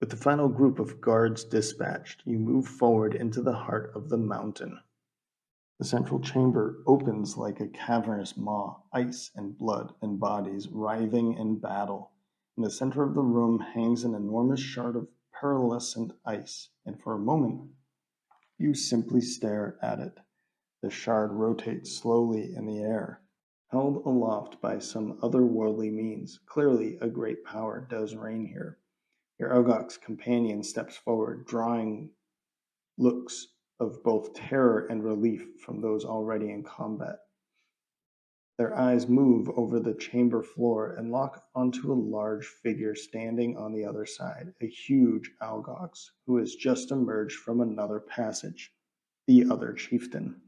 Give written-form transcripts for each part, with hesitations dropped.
With the final group of guards dispatched, you move forward into the heart of the mountain. The central chamber opens like a cavernous maw, ice and blood and bodies writhing in battle. In the center of the room hangs an enormous shard of pearlescent ice, and for a moment you simply stare at it. The shard rotates slowly in the air, held aloft by some otherworldly means. Clearly, a great power does reign here. Your Algox companion steps forward, drawing looks of both terror and relief from those already in combat. Their eyes move over the chamber floor and lock onto a large figure standing on the other side, a huge Algox who has just emerged from another passage, the other chieftain,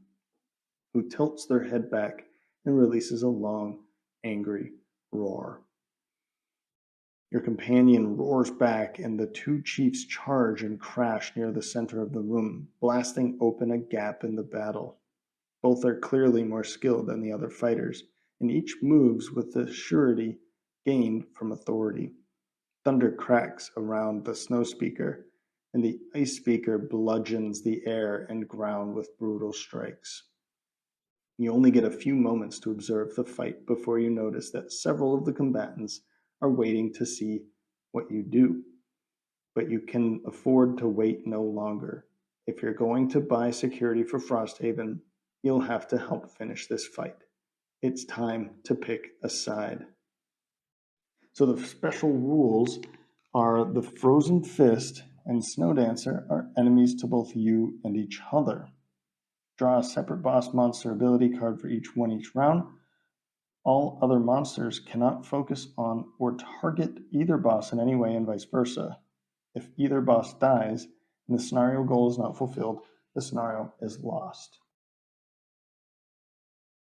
who tilts their head back and releases a long, angry roar. Your companion roars back, and the two chiefs charge and crash near the center of the room, blasting open a gap in the battle. Both are clearly more skilled than the other fighters, and each moves with the surety gained from authority. Thunder cracks around the snow speaker, and the ice speaker bludgeons the air and ground with brutal strikes. You only get a few moments to observe the fight before you notice that several of the combatants are waiting to see what you do. But you can afford to wait no longer. If you're going to buy security for Frosthaven, you'll have to help finish this fight. It's time to pick a side. So the special rules are the Frozen Fist and Snow Dancer are enemies to both you and each other. Draw a separate boss monster ability card for each round. All other monsters cannot focus on or target either boss in any way and vice versa. If either boss dies and the scenario goal is not fulfilled, the scenario is lost.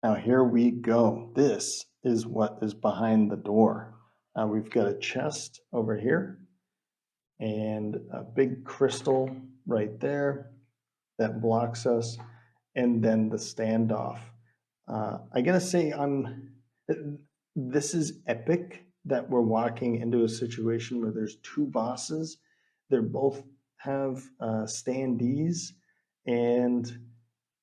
Now here we go. This is what is behind the door. We've got a chest over here and a big crystal right there that blocks us, and then the standoff. I gotta say, this is epic that we're walking into a situation where there's two bosses. They both have standees, and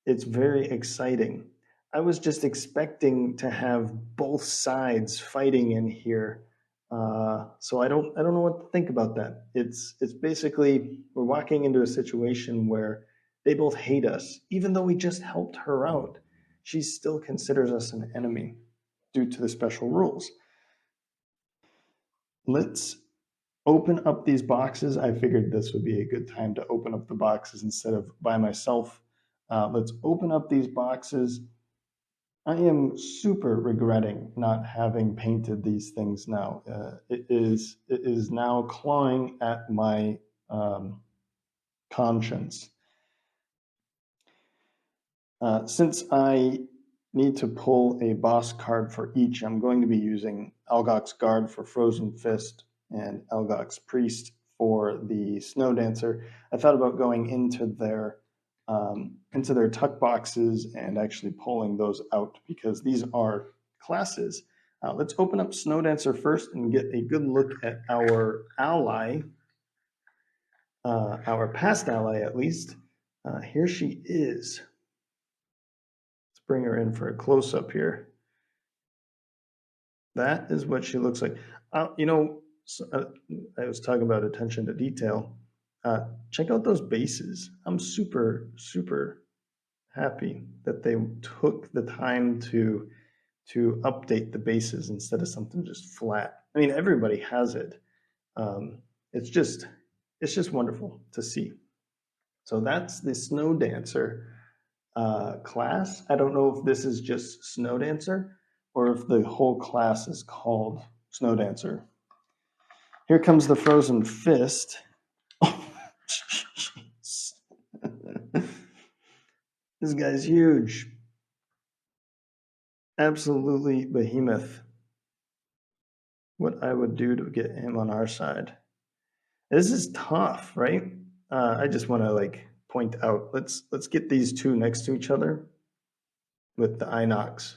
it's very exciting. I was just expecting to have both sides fighting in here, so I don't know what to think about that. It's basically we're walking into a situation where they both hate us, even though we just helped her out. She still considers us an enemy due to the special rules. Let's open up these boxes. I figured this would be a good time to open up the boxes instead of by myself. Let's open up these boxes. I am super regretting not having painted these things now. It is now clawing at my conscience. Since I need to pull a boss card for each, I'm going to be using Algox Guard for Frozen Fist and Algox Priest for the Snow Dancer. I thought about going into their tuck boxes and actually pulling those out because these are classes. Let's open up Snow Dancer first and get a good look at our ally, our past ally at least. Here she is. Let's bring her in for a close-up here. That is what she looks like. I was talking about attention to detail. Check out those bases. I'm super, super happy that they took the time to update the bases instead of something just flat. I mean, everybody has it. It's just wonderful to see. So that's the Snow Dancer class. I don't know if this is just Snow Dancer or if the whole class is called Snow Dancer. Here comes the Frozen Fist. This guy's huge. Absolutely behemoth. What I would do to get him on our side. This is tough, right? I just want to point out. Let's get these two next to each other with the Inox.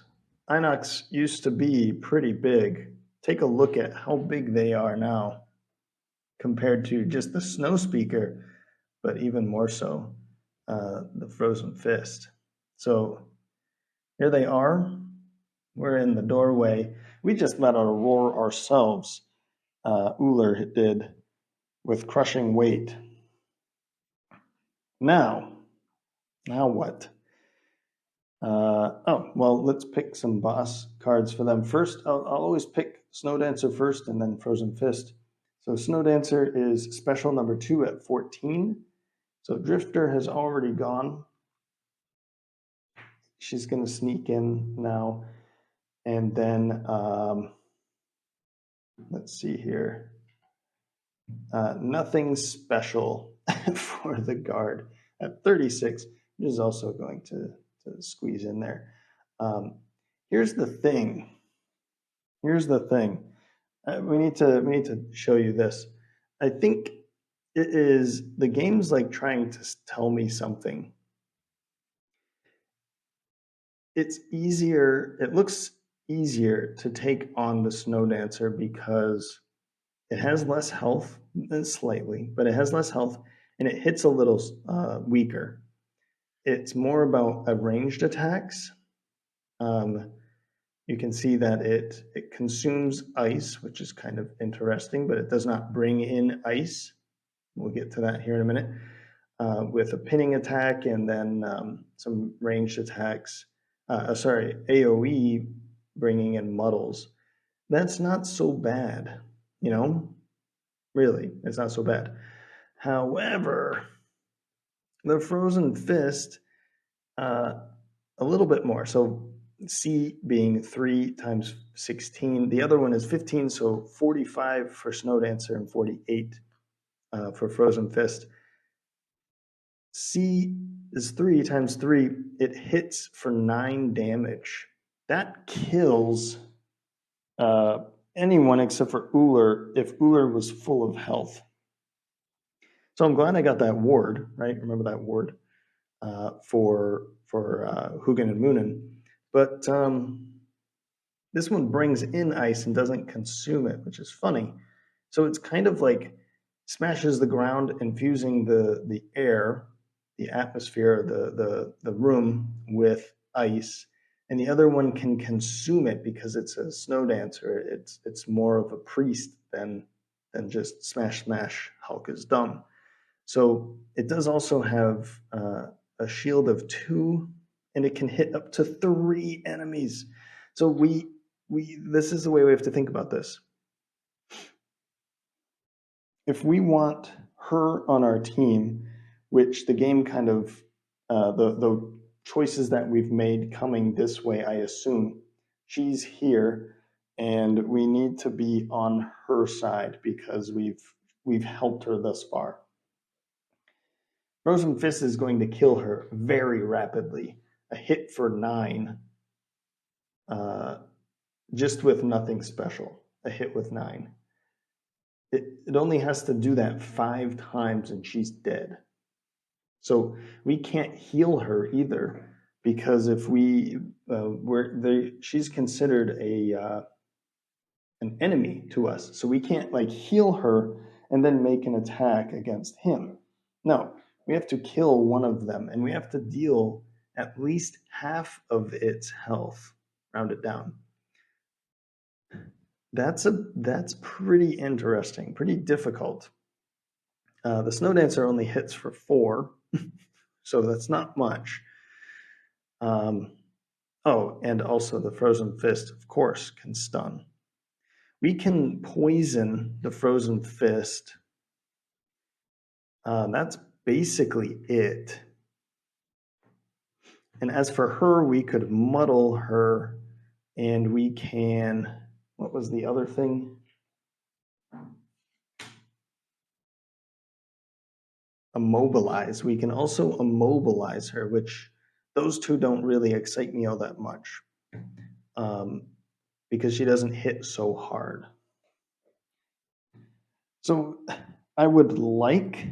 Inox used to be pretty big. Take a look at how big they are now compared to just the snow speaker, but even more so, the frozen fist. So here they are. We're in the doorway. We just let our roar ourselves. Uller did with crushing weight. Now what? Well, let's pick some boss cards for them. First, I'll always pick Snow Dancer first and then Frozen Fist. So Snow Dancer is special number 2 at 14. So Drifter has already gone. She's going to sneak in now. And then, let's see here. Nothing special for the guard at 36, which is also going to squeeze in there. Here's the thing. We need to show you this. I think it is the game's like trying to tell me something. It's easier. It looks easier to take on the Snow Dancer because it has less health, slightly, but it has less health, and it hits a little weaker. It's more about ranged attacks. You can see that it consumes ice, which is kind of interesting, but it does not bring in ice. We'll get to that here in a minute. With a pinning attack and then some ranged attacks. AoE bringing in muddles. That's not so bad, Really, it's not so bad. However, the Frozen Fist, a little bit more. So C being 3 times 16. The other one is 15, so 45 for Snow Dancer and 48 for Frozen Fist. C is 3 times 3. It hits for 9 damage. That kills anyone except for Uller if Uller was full of health. So I'm glad I got that ward, right? Remember that ward for Hugin and Moonin. But this one brings in ice and doesn't consume it, which is funny. So it's kind of like smashes the ground, infusing the air, the atmosphere, the room with ice. And the other one can consume it because it's a Snow Dancer. It's more of a priest than just smash, Hulk is dumb. So it does also have a shield of 2, and it can hit up to 3 enemies. So we this is the way we have to think about this. If we want her on our team, which the game kind of the choices that we've made coming this way, I assume she's here, and we need to be on her side because we've helped her thus far. Frozen Fist is going to kill her very rapidly. A hit for 9, just with nothing special. A hit with 9. It only has to do that 5 times and she's dead. So we can't heal her either because if she's considered an enemy to us. So we can't heal her and then make an attack against him. No. We have to kill one of them, and we have to deal at least half of its health, round it down. That's pretty interesting, pretty difficult. The Snow Dancer only hits for 4, so that's not much. And also the Frozen Fist, of course, can stun. We can poison the Frozen Fist. That's basically it. And as for her, we could muddle her, and we can, what was the other thing? Immobilize. We can also immobilize her, which those two don't really excite me all that much because she doesn't hit so hard. So I would like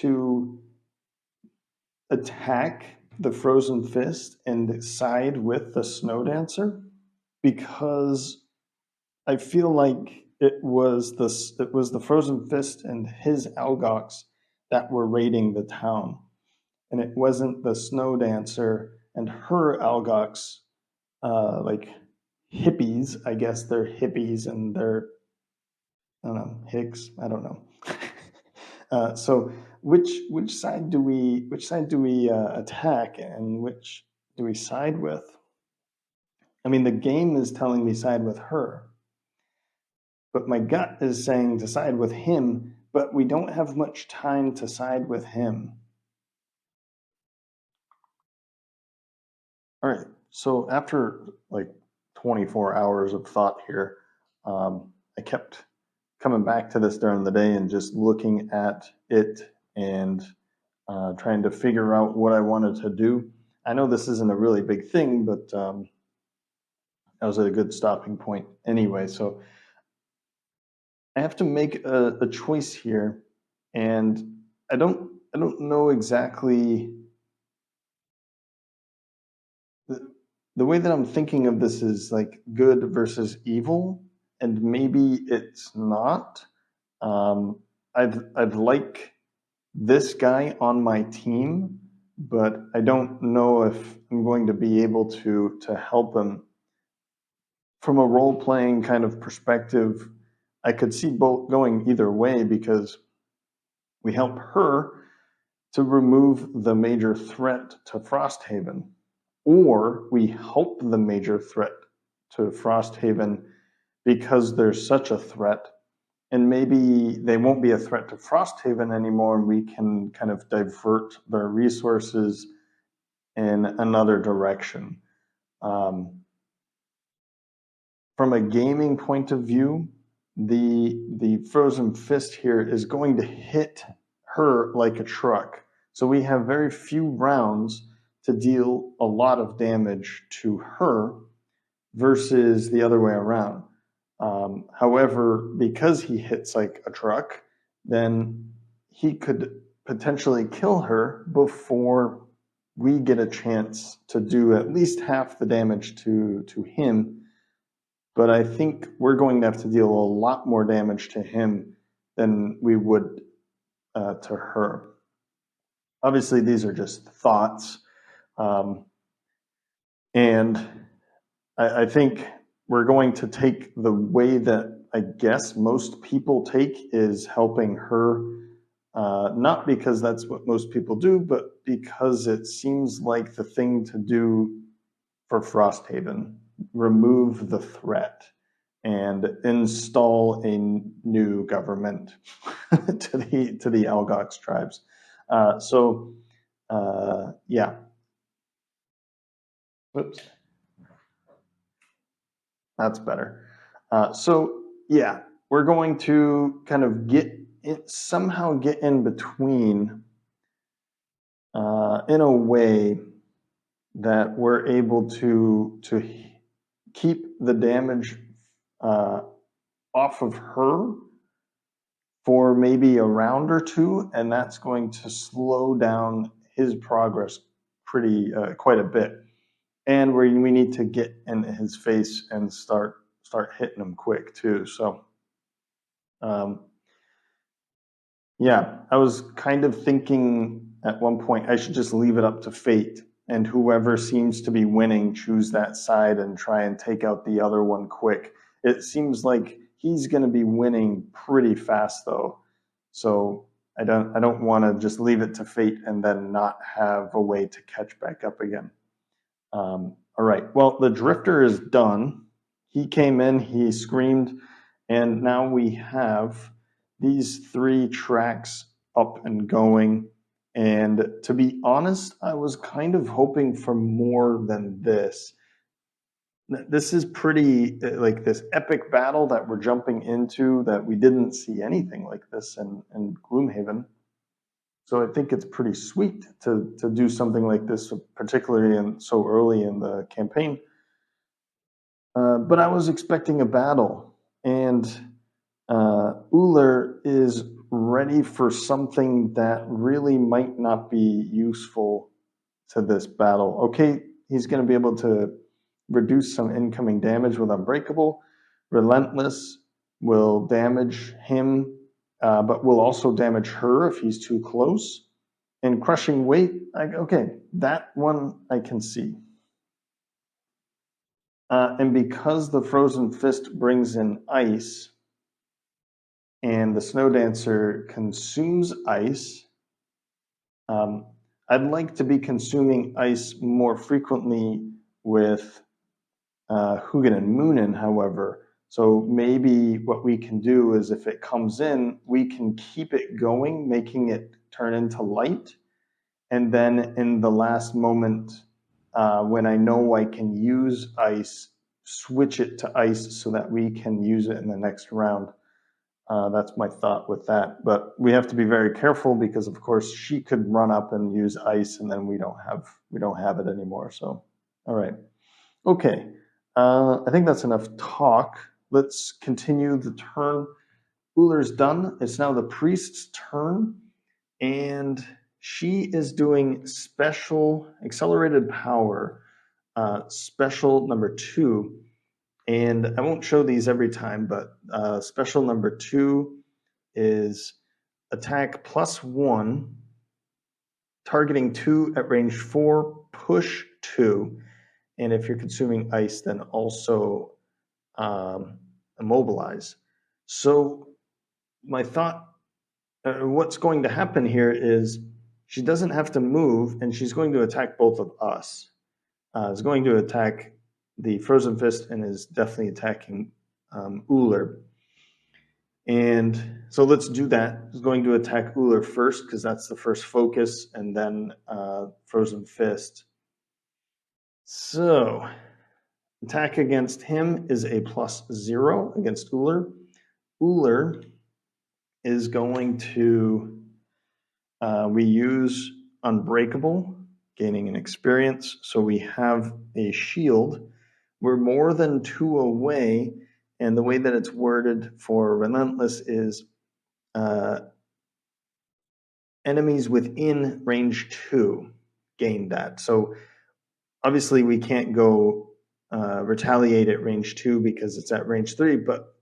to attack the Frozen Fist and side with the Snow Dancer because I feel like It was the Frozen Fist and his Algox that were raiding the town, and it wasn't the Snow Dancer and her Algox, like hippies. I guess they're hippies and they're, I don't know, Hicks. I don't know. So which side do we attack, and which do we side with? I mean, the game is telling me side with her, but my gut is saying to side with him, but we don't have much time to side with him. All right, so after like 24 hours of thought here, I kept coming back to this during the day and just looking at it and trying to figure out what I wanted to do. I know this isn't a really big thing, but that was a good stopping point anyway. So I have to make a choice here, and I don't know exactly the way that I'm thinking of this is like good versus evil, and maybe it's not. Um, I'd like this guy on my team, but I don't know if I'm going to be able to help him. From a role playing kind of perspective, I could see both going either way, because we help her to remove the major threat to Frosthaven, or we help the major threat to Frosthaven because there's such a threat, and maybe they won't be a threat to Frosthaven anymore, and we can kind of divert their resources in another direction. From a gaming point of view, the Frozen Fist here is going to hit her like a truck. So we have very few rounds to deal a lot of damage to her versus the other way around. However, because he hits like a truck, then he could potentially kill her before we get a chance to do at least half the damage to him. But I think we're going to have to deal a lot more damage to him than we would to her. Obviously, these are just thoughts. And I think we're going to take the way that I guess most people take, is helping her, not because that's what most people do, but because it seems like the thing to do for Frosthaven. Remove the threat and install a new government to the Algox tribes. Yeah. Oops. That's better. Yeah, we're going to kind of somehow get in between, in a way that we're able to keep the damage off of her for maybe a round or two, and that's going to slow down his progress quite a bit. And we need to get in his face and start hitting him quick too. So, yeah, I was kind of thinking at one point I should just leave it up to fate, and whoever seems to be winning, choose that side and try and take out the other one quick. It seems like he's going to be winning pretty fast though, so I don't want to just leave it to fate and then not have a way to catch back up again. All right. Well, the drifter is done. He came in, he screamed, and now we have these 3 tracks up and going. And to be honest, I was kind of hoping for more than this. This is pretty like this epic battle that we're jumping into, that we didn't see anything like this in Gloomhaven. So I think it's pretty sweet to do something like this, particularly so early in the campaign. But I was expecting a battle, and Uller is ready for something that really might not be useful to this battle. Okay, he's going to be able to reduce some incoming damage with Unbreakable. Relentless will damage him, but will also damage her if he's too close. And crushing weight, okay, that one I can see. And because the Frozen Fist brings in ice, and the Snow Dancer consumes ice, I'd like to be consuming ice more frequently with Hugin and Moonin, however. So maybe what we can do is if it comes in, we can keep it going, making it turn into light. And then in the last moment, when I know I can use ice, switch it to ice so that we can use it in the next round. That's my thought with that. But we have to be very careful because, of course, she could run up and use ice, and then we don't have it anymore. So, all right, okay. I think that's enough talk. Let's continue the turn. Ullr's done. It's now the priest's turn, and she is doing special accelerated power, special number 2. And I won't show these every time, but special number 2 is attack +1, targeting 2 at range 4, push 2. And if you're consuming ice, then also immobilize. So my thought, what's going to happen here is she doesn't have to move, and she's going to attack both of us. Is going to attack the Frozen Fist and is definitely attacking Ullr. And so let's do that. It's going to attack Ullr first because that's the first focus, and then Frozen Fist. So attack against him is a +0 against Ullr. Ullr is going to, we use Unbreakable, gaining an experience. So we have a shield. We're more than 2 away, and the way that it's worded for Relentless is enemies within range 2 gain that. So obviously we can't go retaliate at range 2 because it's at range 3, but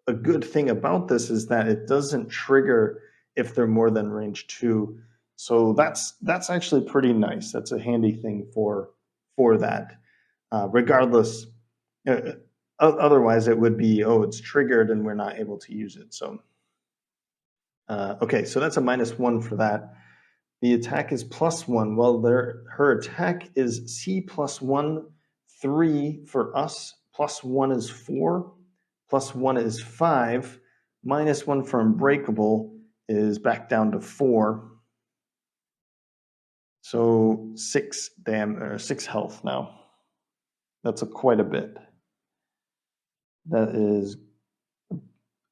a good thing about this is that it doesn't trigger if they're more than range 2. So that's actually pretty nice. That's a handy thing for that. Regardless, otherwise it would be, oh, it's triggered and we're not able to use it. So okay, so that's a -1 for that. The attack is +1. Well, her attack is C +1, 3 for us. +1 is 4. +1 is 5. -1 for Unbreakable is back down to 4. So 6 health now. That's quite a bit. That is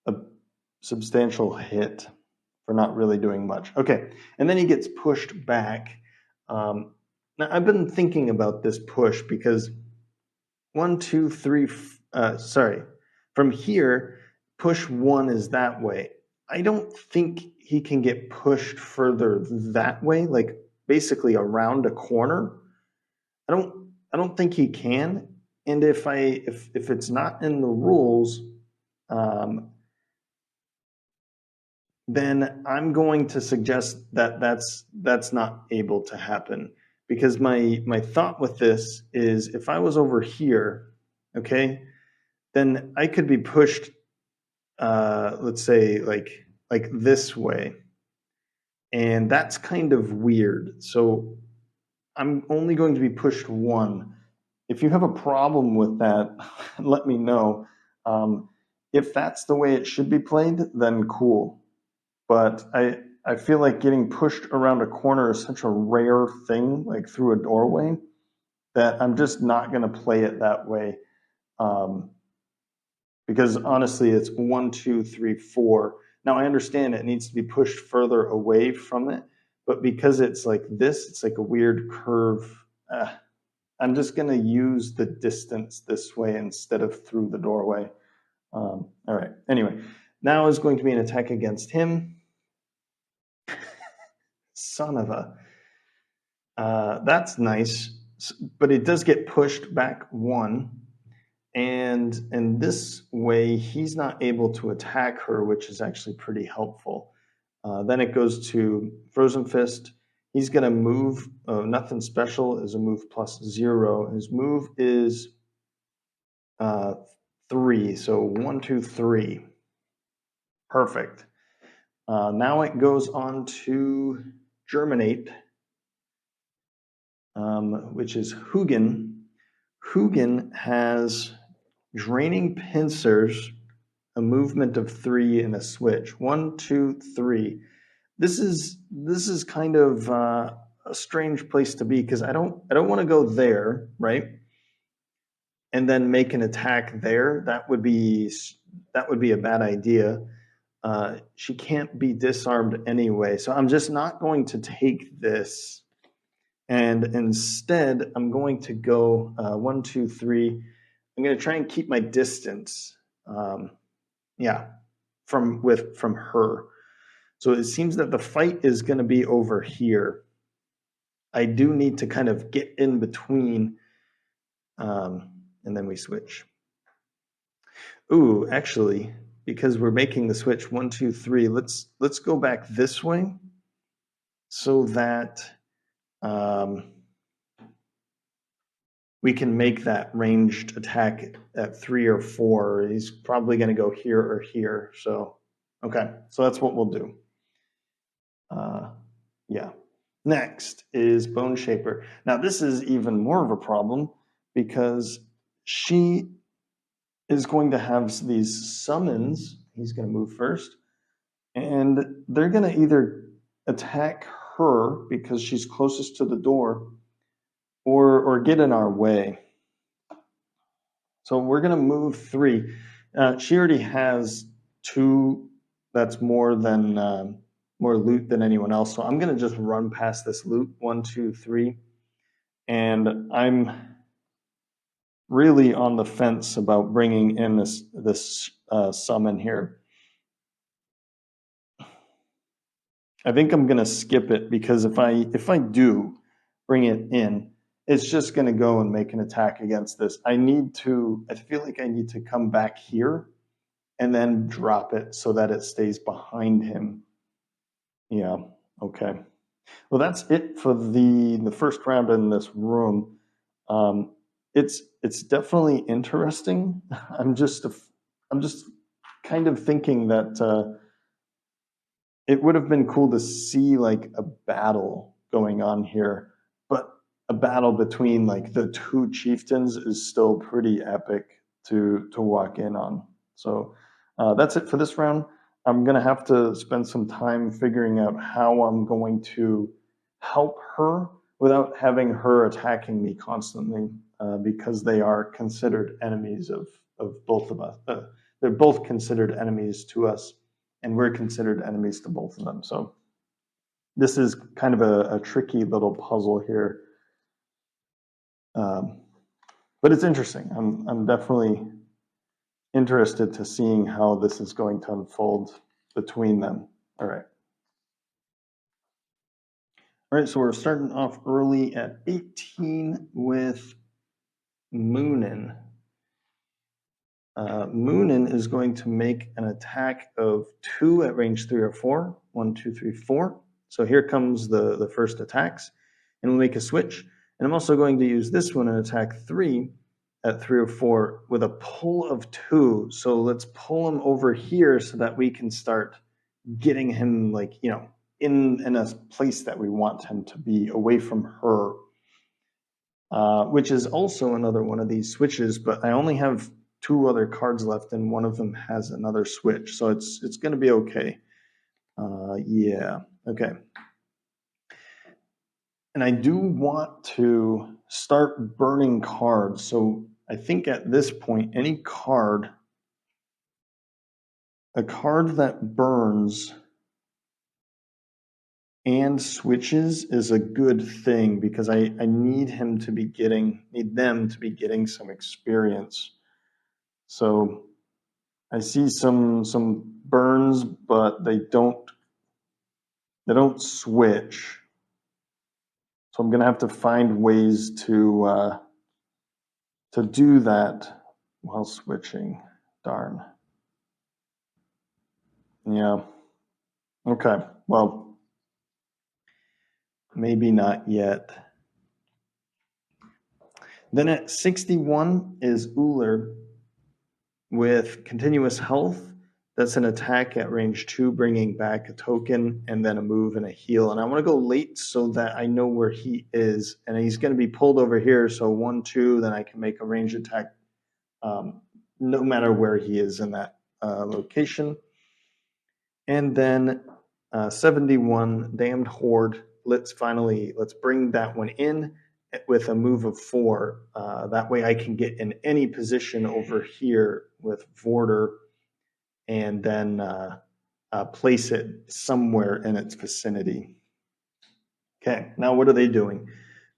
a substantial hit for not really doing much. Okay, and then he gets pushed back. Now I've been thinking about this push because 1, 2, 3. From here, push 1 is that way. I don't think he can get pushed further that way, like basically around a corner. I don't think he can. And if it's not in the rules, then I'm going to suggest that that's not able to happen, because my thought with this is if I was over here, okay, then I could be pushed, let's say like this way, and that's kind of weird. So I'm only going to be pushed 1. If you have a problem with that, let me know. If that's the way it should be played, then cool. But I feel like getting pushed around a corner is such a rare thing, like through a doorway, that I'm just not going to play it that way. Because honestly, it's 1, 2, 3, 4. Now I understand it needs to be pushed further away from it, but because it's like this, it's like a weird curve. I'm just going to use the distance this way instead of through the doorway. All right. Anyway, now is going to be an attack against him. Son of a. That's nice, but it does get pushed back 1. And this way, he's not able to attack her, which is actually pretty helpful. Then it goes to Frozen Fist. He's going to move. Nothing special is a move plus 0. His move is 3. So 1, 2, 3. Perfect. Now it goes on to Germinate, which is Hugin. Hugin has Draining Pincers, a movement of 3, and a switch. 1, 2, 3. This is kind of a strange place to be because I don't want to go there, right? And then make an attack there. That would be a bad idea. She can't be disarmed anyway, so I'm just not going to take this. And instead, I'm going to go 1, 2, 3. I'm going to try and keep my distance. From her. So it seems that the fight is going to be over here. I do need to kind of get in between, and then we switch. Ooh, actually, because we're making the switch 1, 2, 3. Let's go back this way, so that we can make that ranged attack at 3 or 4. He's probably going to go here or here. So, okay, so that's what we'll do. Yeah. Next is Bone Shaper. Now, this is even more of a problem because she is going to have these summons. He's going to move first, and they're going to either attack her because she's closest to the door, or get in our way. So we're going to move 3. She already has 2. That's more than more loot than anyone else. So I'm going to just run past this loot 1, 2, 3, and I'm really on the fence about bringing in this summon here. I think I'm going to skip it because if I do bring it in, it's just going to go and make an attack against this. I feel like I need to come back here and then drop it so that it stays behind him. Yeah, okay. Well, that's it for the first round in this room. It's definitely interesting. I'm just kind of thinking that it would have been cool to see like a battle going on here, but a battle between like the 2 chieftains is still pretty epic to walk in on. So that's it for this round. I'm going to have to spend some time figuring out how I'm going to help her without having her attacking me constantly, because they are considered enemies of both of us. They're both considered enemies to us, and we're considered enemies to both of them. So this is kind of a tricky little puzzle here. But it's interesting. I'm definitely interested to seeing how this is going to unfold between them. All right. All right, so we're starting off early at 18 with Moonin. Moonin is going to make an attack of 2 at range 3 or 4. 1, 2, 3, 4. So here comes the first attacks, and we'll make a switch. And I'm also going to use this one and attack 3 at 3 or 4 with a pull of 2. So let's pull him over here so that we can start getting him, like, in a place that we want him to be, away from her. Which is also another one of these switches, but I only have 2 other cards left, and one of them has another switch, so it's going to be okay. Yeah, okay. And I do want to start burning cards, so I think at this point, a card that burns and switches is a good thing, because I need them to be getting some experience. So I see some burns, but they don't switch. So I'm gonna have to find ways to do that while switching. Darn. Yeah. Okay. Well, maybe not yet. Then at 61 is Uller with continuous health. That's an attack at range 2, bringing back a token, and then a move and a heal. And I want to go late so that I know where he is. And he's going to be pulled over here. So 1, 2, then I can make a range attack no matter where he is in that location. And then 71, Damned Horde. Let's bring that one in with a move of 4. That way I can get in any position over here with Vorder and then place it somewhere in its vicinity. Okay, now what are they doing?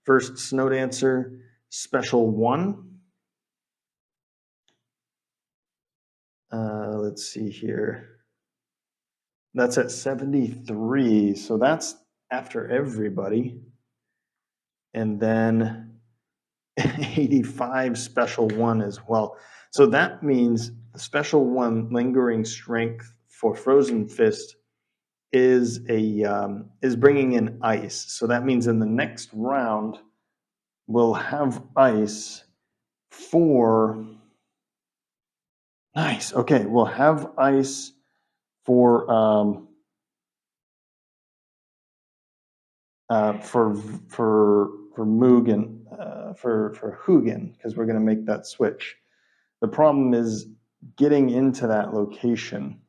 First, Snow Dancer, special 1. Let's see here. That's at 73, so that's after everybody. And then 85, special 1 as well. So that means the special 1, Lingering Strength for Frozen Fist, is bringing in ice. So that means in the next round we'll have ice for nice. Okay, we'll have ice for Mugen, for Hugin, because we're going to make that switch. The problem is getting into that location.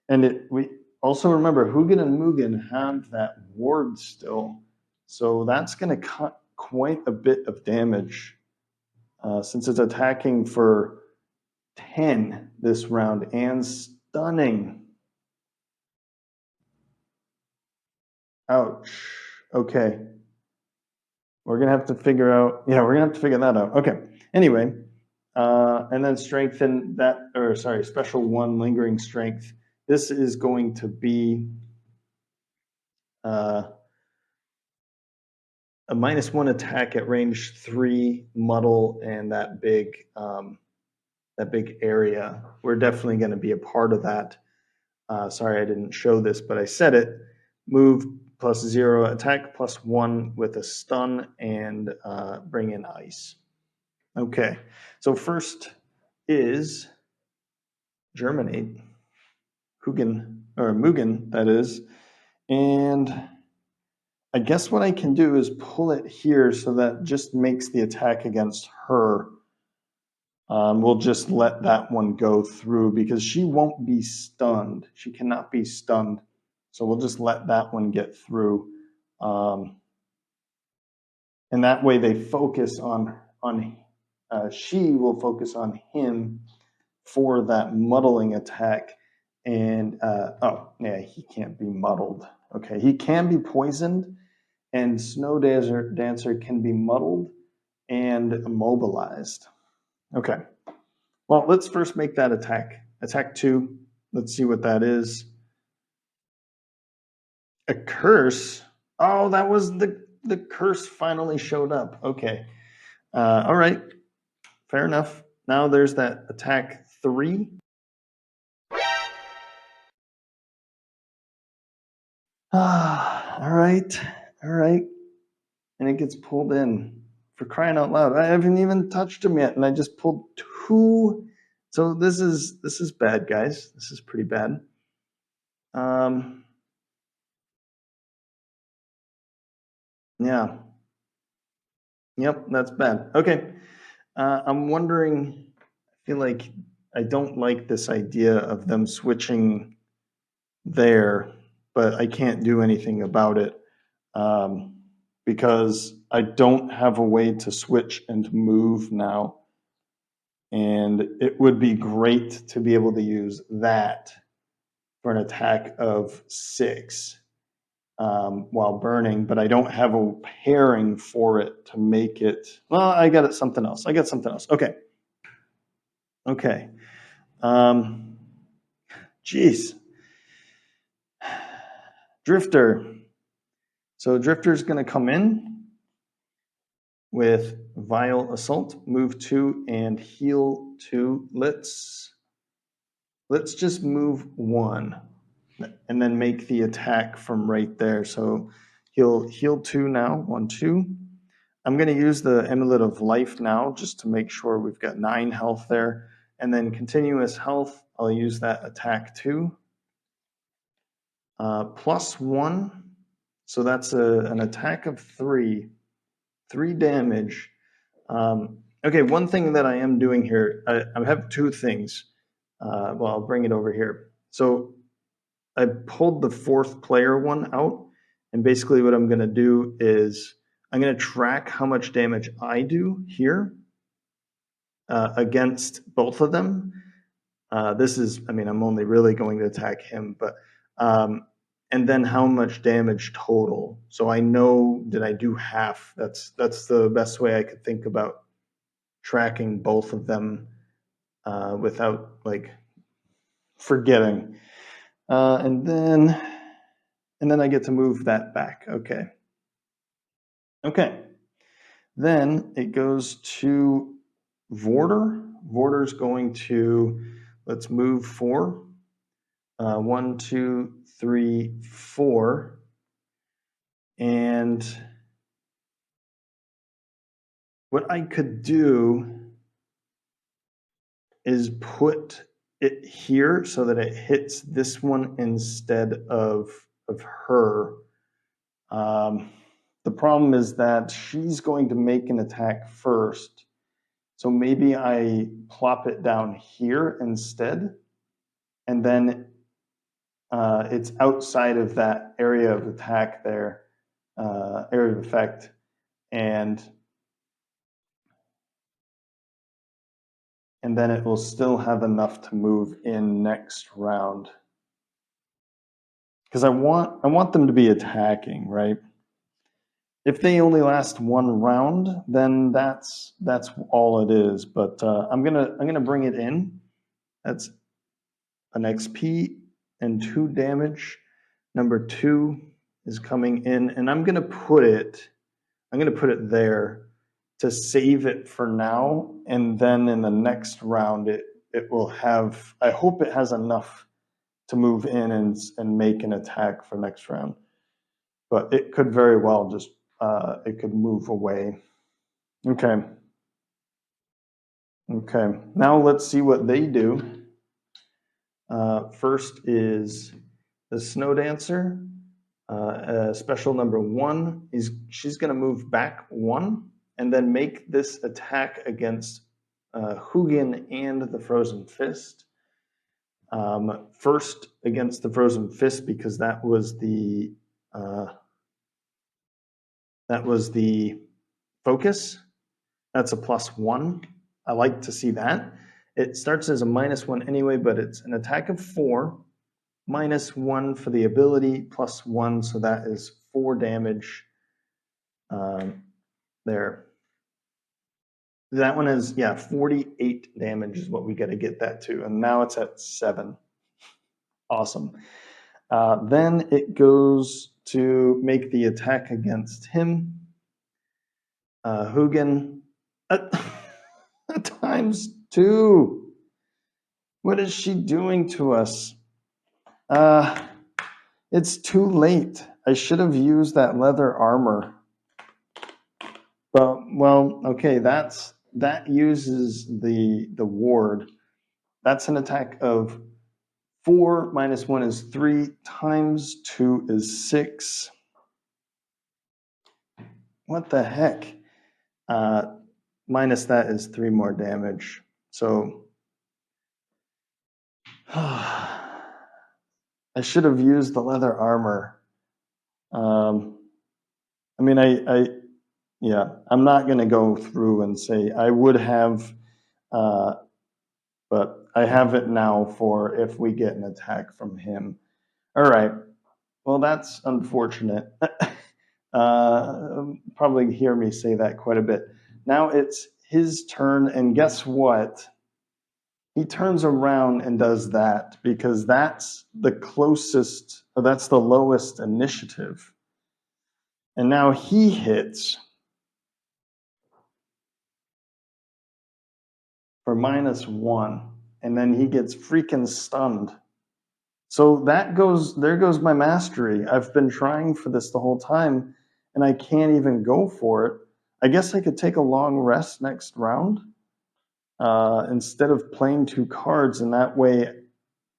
And we also remember Hugin and Mugen have that ward still, so that's going to cut quite a bit of damage since it's attacking for 10 this round and stunning. Ouch. Okay. We're going to have to figure out, we're going to have to figure that out. Okay. Anyway, and then strengthen that, special 1, Lingering Strength. This is going to be a -1 attack at range 3, muddle, and that big area. We're definitely going to be a part of that. Sorry, I didn't show this, but I said it. Move +0, attack +1 with a stun, and bring in ice. Okay, so first is Germinate, Mugen, that is, and I guess what I can do is pull it here so that just makes the attack against her. We'll just let that one go through because she won't be stunned. She cannot be stunned. So we'll just let that one get through. And that way they focus on she will focus on him for that muddling attack. And, he can't be muddled. Okay, he can be poisoned, and Snow Dancer can be muddled and immobilized. Okay, well, let's first make that attack. Attack 2, let's see what that is. A curse? Oh, that was the curse finally showed up. Okay, all right, fair enough. Now there's that attack 3. All right. And it gets pulled in. For crying out loud. I haven't even touched him yet, and I just pulled 2. So this is bad, guys. This is pretty bad. Yeah. Yep, that's bad. Okay. I'm wondering, I feel like I don't like this idea of them switching there, but I can't do anything about it because I don't have a way to switch and move now. And it would be great to be able to use that for an attack of 6 while burning, but I don't have a pairing for it to make it. Well, I got something else. Okay. Geez. Drifter. So Drifter's going to come in. with Vile Assault, move 2 and heal 2. Let's just move 1 and then make the attack from right there. So he'll heal 2 now, 1, 2. I'm going to use the Amulet of Life now just to make sure we've got 9 health there. And then continuous health, I'll use that attack 2. Plus 1, so that's an attack of 3 damage. Okay, one thing that I am doing here, I have 2 things. Well, I'll bring it over here. So I pulled the 4th player one out, and basically what I'm going to do is I'm going to track how much damage I do here against both of them. This is, I mean, I'm only really going to attack him, but and then how much damage total. So I know that I do half. That's the best way I could think about tracking both of them without like forgetting. And then I get to move that back. Okay. Then it goes to Vorder. Vorder's going to, let's move 4. 1, 2, 3, 4. And what I could do is put it here so that it hits this one instead of her. The problem is that she's going to make an attack first. So maybe I plop it down here instead. And then it's outside of that area of attack there, area of effect. And then it will still have enough to move in next round. Because I want them to be attacking, right? If they only last 1 round, then that's all it is. But I'm gonna bring it in. That's an XP and 2 damage. Number 2 is coming in, and I'm gonna put it there to save it for now, and then in the next round it will have, I hope it has enough to move in and make an attack for next round. But it could very well just it could move away. Okay. Now let's see what they do. First is the Snow Dancer. Special number 1 is she's going to move back 1 and then make this attack against Hugin and the Frozen Fist. First against the Frozen Fist because that was the focus. That's a +1. I like to see that. It starts as a -1 anyway, but it's an attack of 4, -1 for the ability, +1, so that is 4 damage there. That one is, 48 damage is what we got to get that to, and now it's at 7. Awesome. Then it goes to make the attack against him. Hugin, ×2. What is she doing to us? It's too late. I should have used that leather armor. But, well, okay, that uses the ward. That's an attack of 4 -1 is 3 times 2 is 6. What the heck? Minus that is 3 more damage. So I should have used the leather armor. I mean, I'm not going to go through and say I would have, but I have it now for if we get an attack from him. All right. Well, that's unfortunate. Probably hear me say that quite a bit. Now it's his turn, and guess what? He turns around and does that because that's the closest, or that's the lowest initiative. And now he hits. for -1, and then he gets freaking stunned. So there goes my mastery. I've been trying for this the whole time, and I can't even go for it. I guess I could take a long rest next round instead of playing 2 cards, and that way,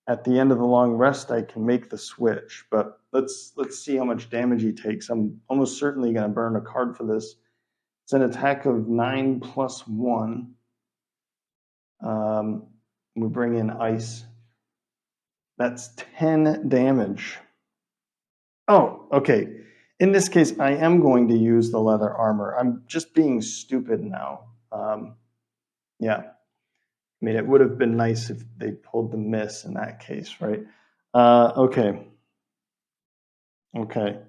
at the end of the long rest, I can make the switch. But let's see how much damage he takes. I'm almost certainly going to burn a card for this. It's an attack of 9 plus 1. We bring in ice. That's 10 damage. Oh, okay. In this case, I am going to use the leather armor. I'm just being stupid now. Yeah. I mean, it would have been nice if they pulled the miss in that case, right? Okay. Okay.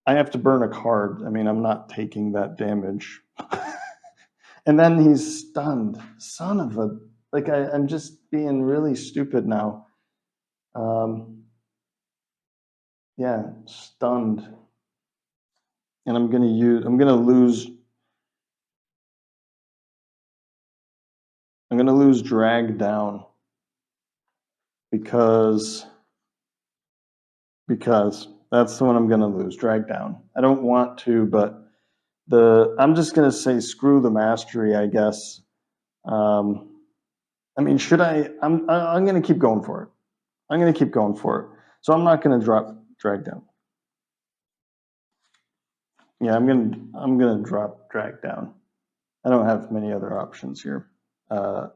I have to burn a card. I mean, I'm not taking that damage. And then he's stunned. Son of a... Like, I'm just being really stupid now. Yeah, stunned. And I'm gonna lose drag down because that's the one I'm gonna lose, drag down. I don't want to, but I'm just gonna say screw the mastery, I guess. I mean, should I? I'm gonna keep going for it. I'm gonna keep going for it. So I'm not gonna drop drag down. Yeah, I'm gonna drop drag down. I don't have many other options here. Yeah.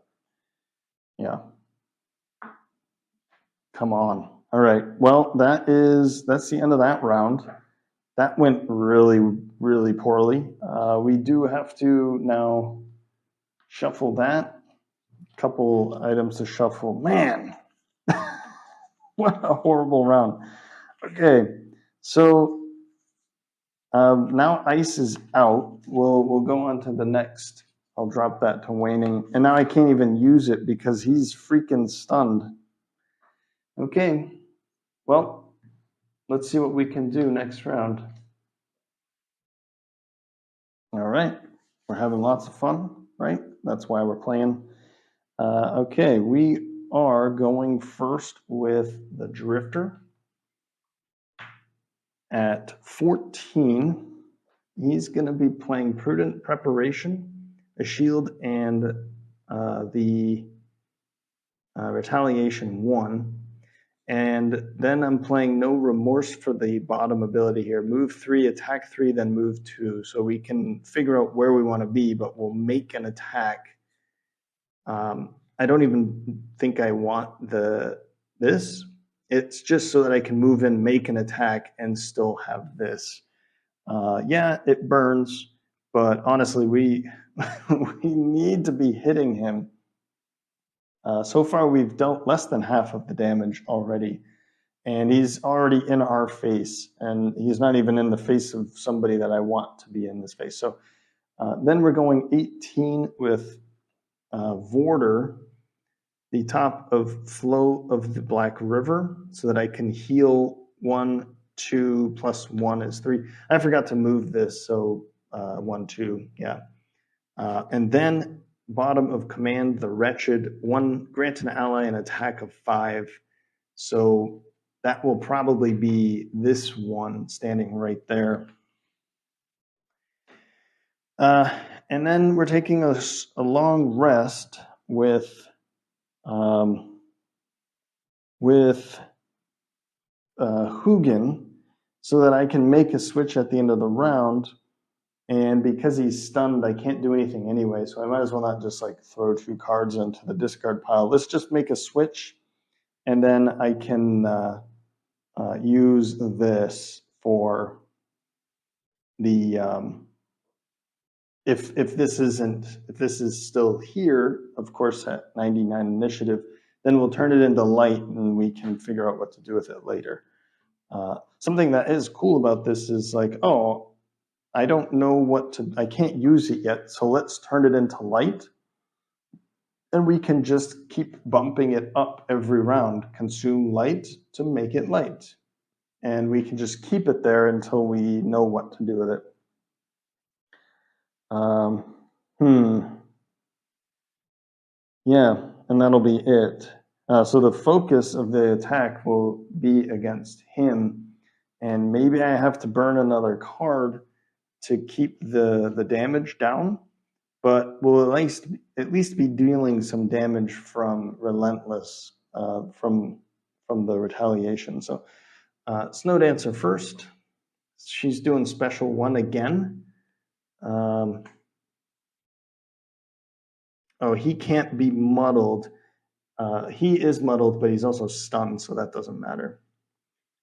Come on. All right. Well, that's the end of that round. That went really, really poorly. We do have to now shuffle that. Couple items to shuffle. Man, what a horrible round. Okay, so now ice is out. We'll go on to the next. I'll drop that to waning, and now I can't even use it because he's freaking stunned. Okay, well, let's see what we can do next round. All right, we're having lots of fun, right? That's why we're playing. Okay, we are going first with the Drifter. At 14, he's going to be playing Prudent Preparation, a shield, and the Retaliation 1. And then I'm playing No Remorse for the bottom ability here. Move 3, attack 3, then move 2. So we can figure out where we want to be, but we'll make an attack. I don't even think I want this. It's just so that I can move in, make an attack, and still have this. Yeah, it burns, but honestly, we we need to be hitting him. So far, we've dealt less than half of the damage already, and he's already in our face, and he's not even in the face of somebody that I want to be in this face. So then we're going 18 with Vorder, the top of Flow of the Black River, so that I can heal 1, 2, plus 1 is 3. I forgot to move this, so 1, 2, yeah. And then bottom of Command, the Wretched, 1, grant an ally an attack of 5. So that will probably be this one standing right there. And then we're taking a long rest with Hugin, so that I can make a switch at the end of the round. And because he's stunned, I can't do anything anyway, so I might as well not just like throw 2 cards into the discard pile. Let's just make a switch, and then I can use this for the if this is still here, of course at 99 initiative, then we'll turn it into light, and we can figure out what to do with it later. Something that is cool about this is like, oh, I don't know I can't use it yet, so let's turn it into light. And we can just keep bumping it up every round, consume light to make it light. And we can just keep it there until we know what to do with it. Yeah, and that'll be it. So the focus of the attack will be against him, and maybe I have to burn another card to keep the damage down, but we'll at least be dealing some damage from relentless from the retaliation. So Snow Dancer first. She's doing special one again. Oh, he can't be muddled. He is muddled, but he's also stunned, so that doesn't matter.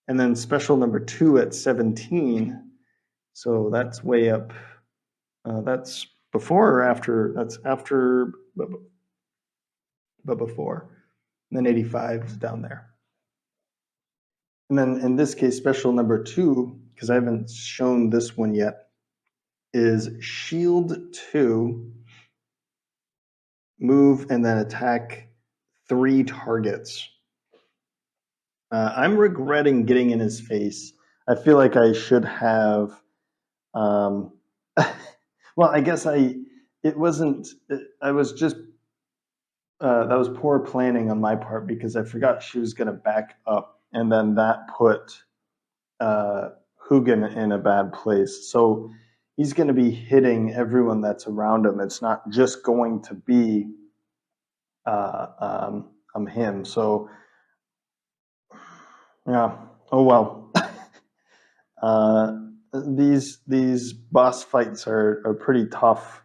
And then special number 2 at 17. So that's way up. That's before or after? That's after, but before. And then 85 is down there. And then in this case, special number 2, because I haven't shown this one yet, is shield 2, move, and then attack 3 targets. I'm regretting getting in his face. I feel like I should have. Well, I guess it wasn't. I was just. That was poor planning on my part because I forgot she was going to back up, and then that put Hugin in a bad place. So he's going to be hitting everyone that's around him. It's not just going to be him. So yeah. Oh well. These boss fights are pretty tough,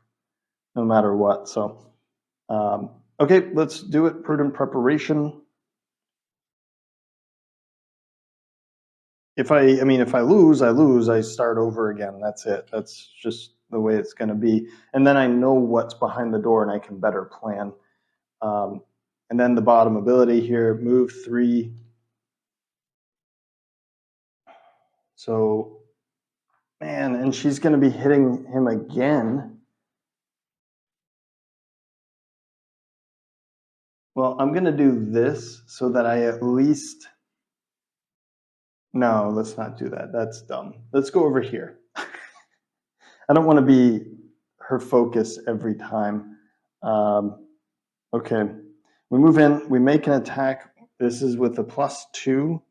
no matter what. So okay, let's do it. Prudent preparation. If I lose, I lose. I start over again. That's it. That's just the way it's going to be. And then I know what's behind the door, and I can better plan. And then the bottom ability here, move 3. So, man, and she's going to be hitting him again. Well, I'm going to do this so that I at least. No, let's not do that. That's dumb. Let's go over here. I don't want to be her focus every time. Okay. We move in, we make an attack. This is with a +2.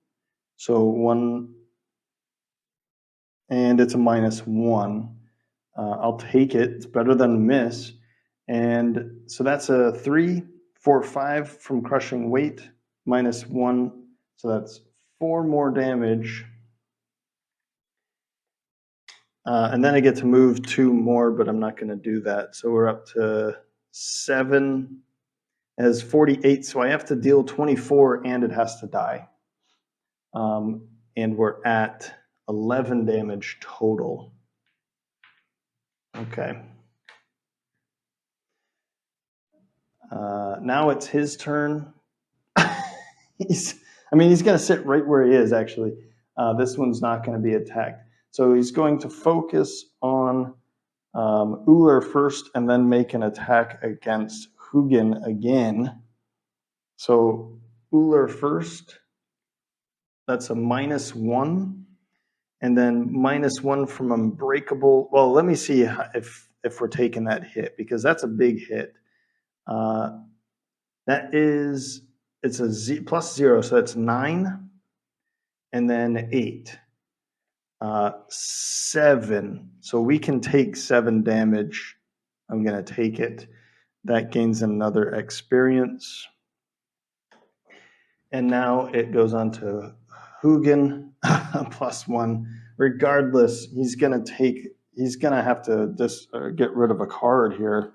So 1, and it's a -1. I'll take it. It's better than miss. And so that's a 3, 4, 5 from crushing weight, -1. So that's 4 more damage. And then I get to move 2 more, but I'm not going to do that. So we're up to 7 as 48. So I have to deal 24 and it has to die. And we're at 11 damage total. Okay. Now it's his turn. he's going to sit right where he is, actually. This one's not going to be attacked. So he's going to focus on Uller first and then make an attack against Hugin again. So Uller first, that's a -1. And then -1 from Unbreakable. Well, let me see if we're taking that hit, because that's a big hit. It's a +0, so that's 9, and then 8. 7. So we can take 7 damage. I'm going to take it. That gains another experience. And now it goes on to Hugin, +1. Regardless, he's going to have to just get rid of a card here.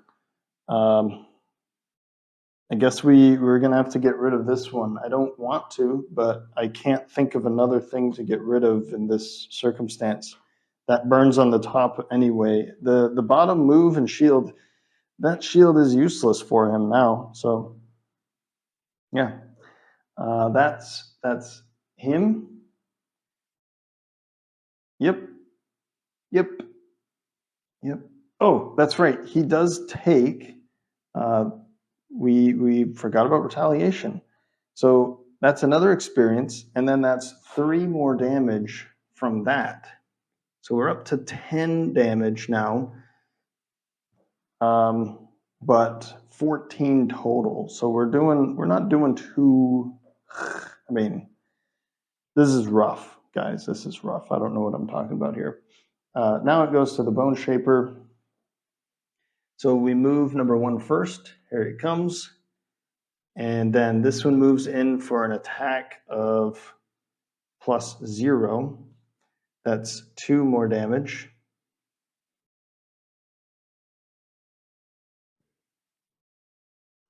I guess we're going to have to get rid of this one. I don't want to, but I can't think of another thing to get rid of in this circumstance. That burns on the top anyway. The bottom move and shield, that shield is useless for him now. So, yeah, that's him. Yep. Oh, that's right. He does take. We forgot about retaliation. So that's another experience, and then that's 3 more damage from that. So we're up to 10 damage now. but 14 total. So we're not doing too, I mean, this is rough, guys. This is rough. I don't know what I'm talking about here. Now it goes to the Bone Shaper. So we move number 1 first. Here it comes. And then this one moves in for an attack of +0. That's 2 more damage.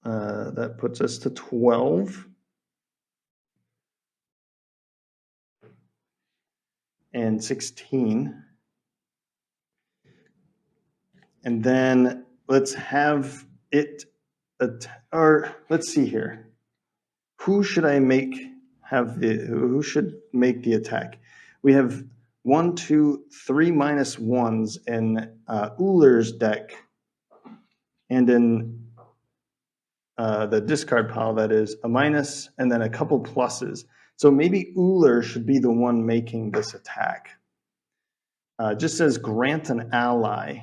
That puts us to 12. And 16. And then let's have it, or let's see here. Who should make the attack? We have 1, 2, 3 -1s in Ullr's deck, and in the discard pile, that is a minus and then a couple pluses. So maybe Ullr should be the one making this attack. It just says grant an ally.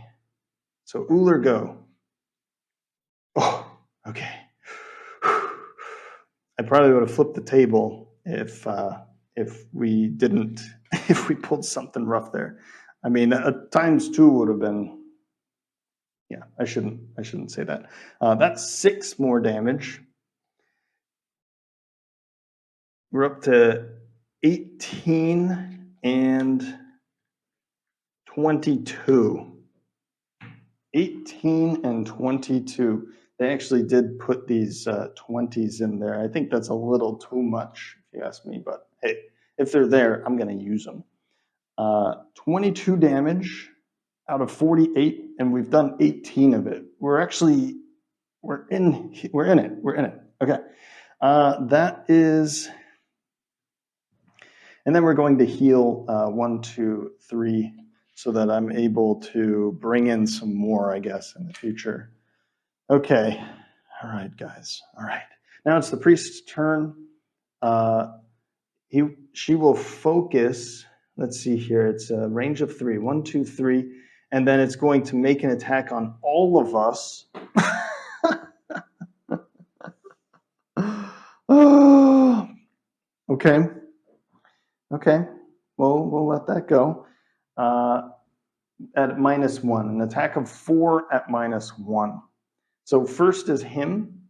So Ullr, go. Oh, okay. I probably would have flipped the table if we didn't, if we pulled something rough there. I mean, ×2 would have been, yeah, I shouldn't say that. That's 6 more damage. We're up to 18 and 22. 18 and 22. They actually did put these 20s in there. I think that's a little too much, if you ask me, but hey, if they're there, I'm going to use them. 22 damage out of 48, and we've done 18 of it. We're in it. Okay. That is, and then we're going to heal 1, 2, 3, so that I'm able to bring in some more, I guess, in the future. Okay. All right, guys. All right. Now it's the priest's turn. She will focus. Let's see here. It's a range of 3. 1, 2, 3. And then it's going to make an attack on all of us. Oh, okay. Okay. We'll let that go. At -1. An attack of 4 at -1. So first is him.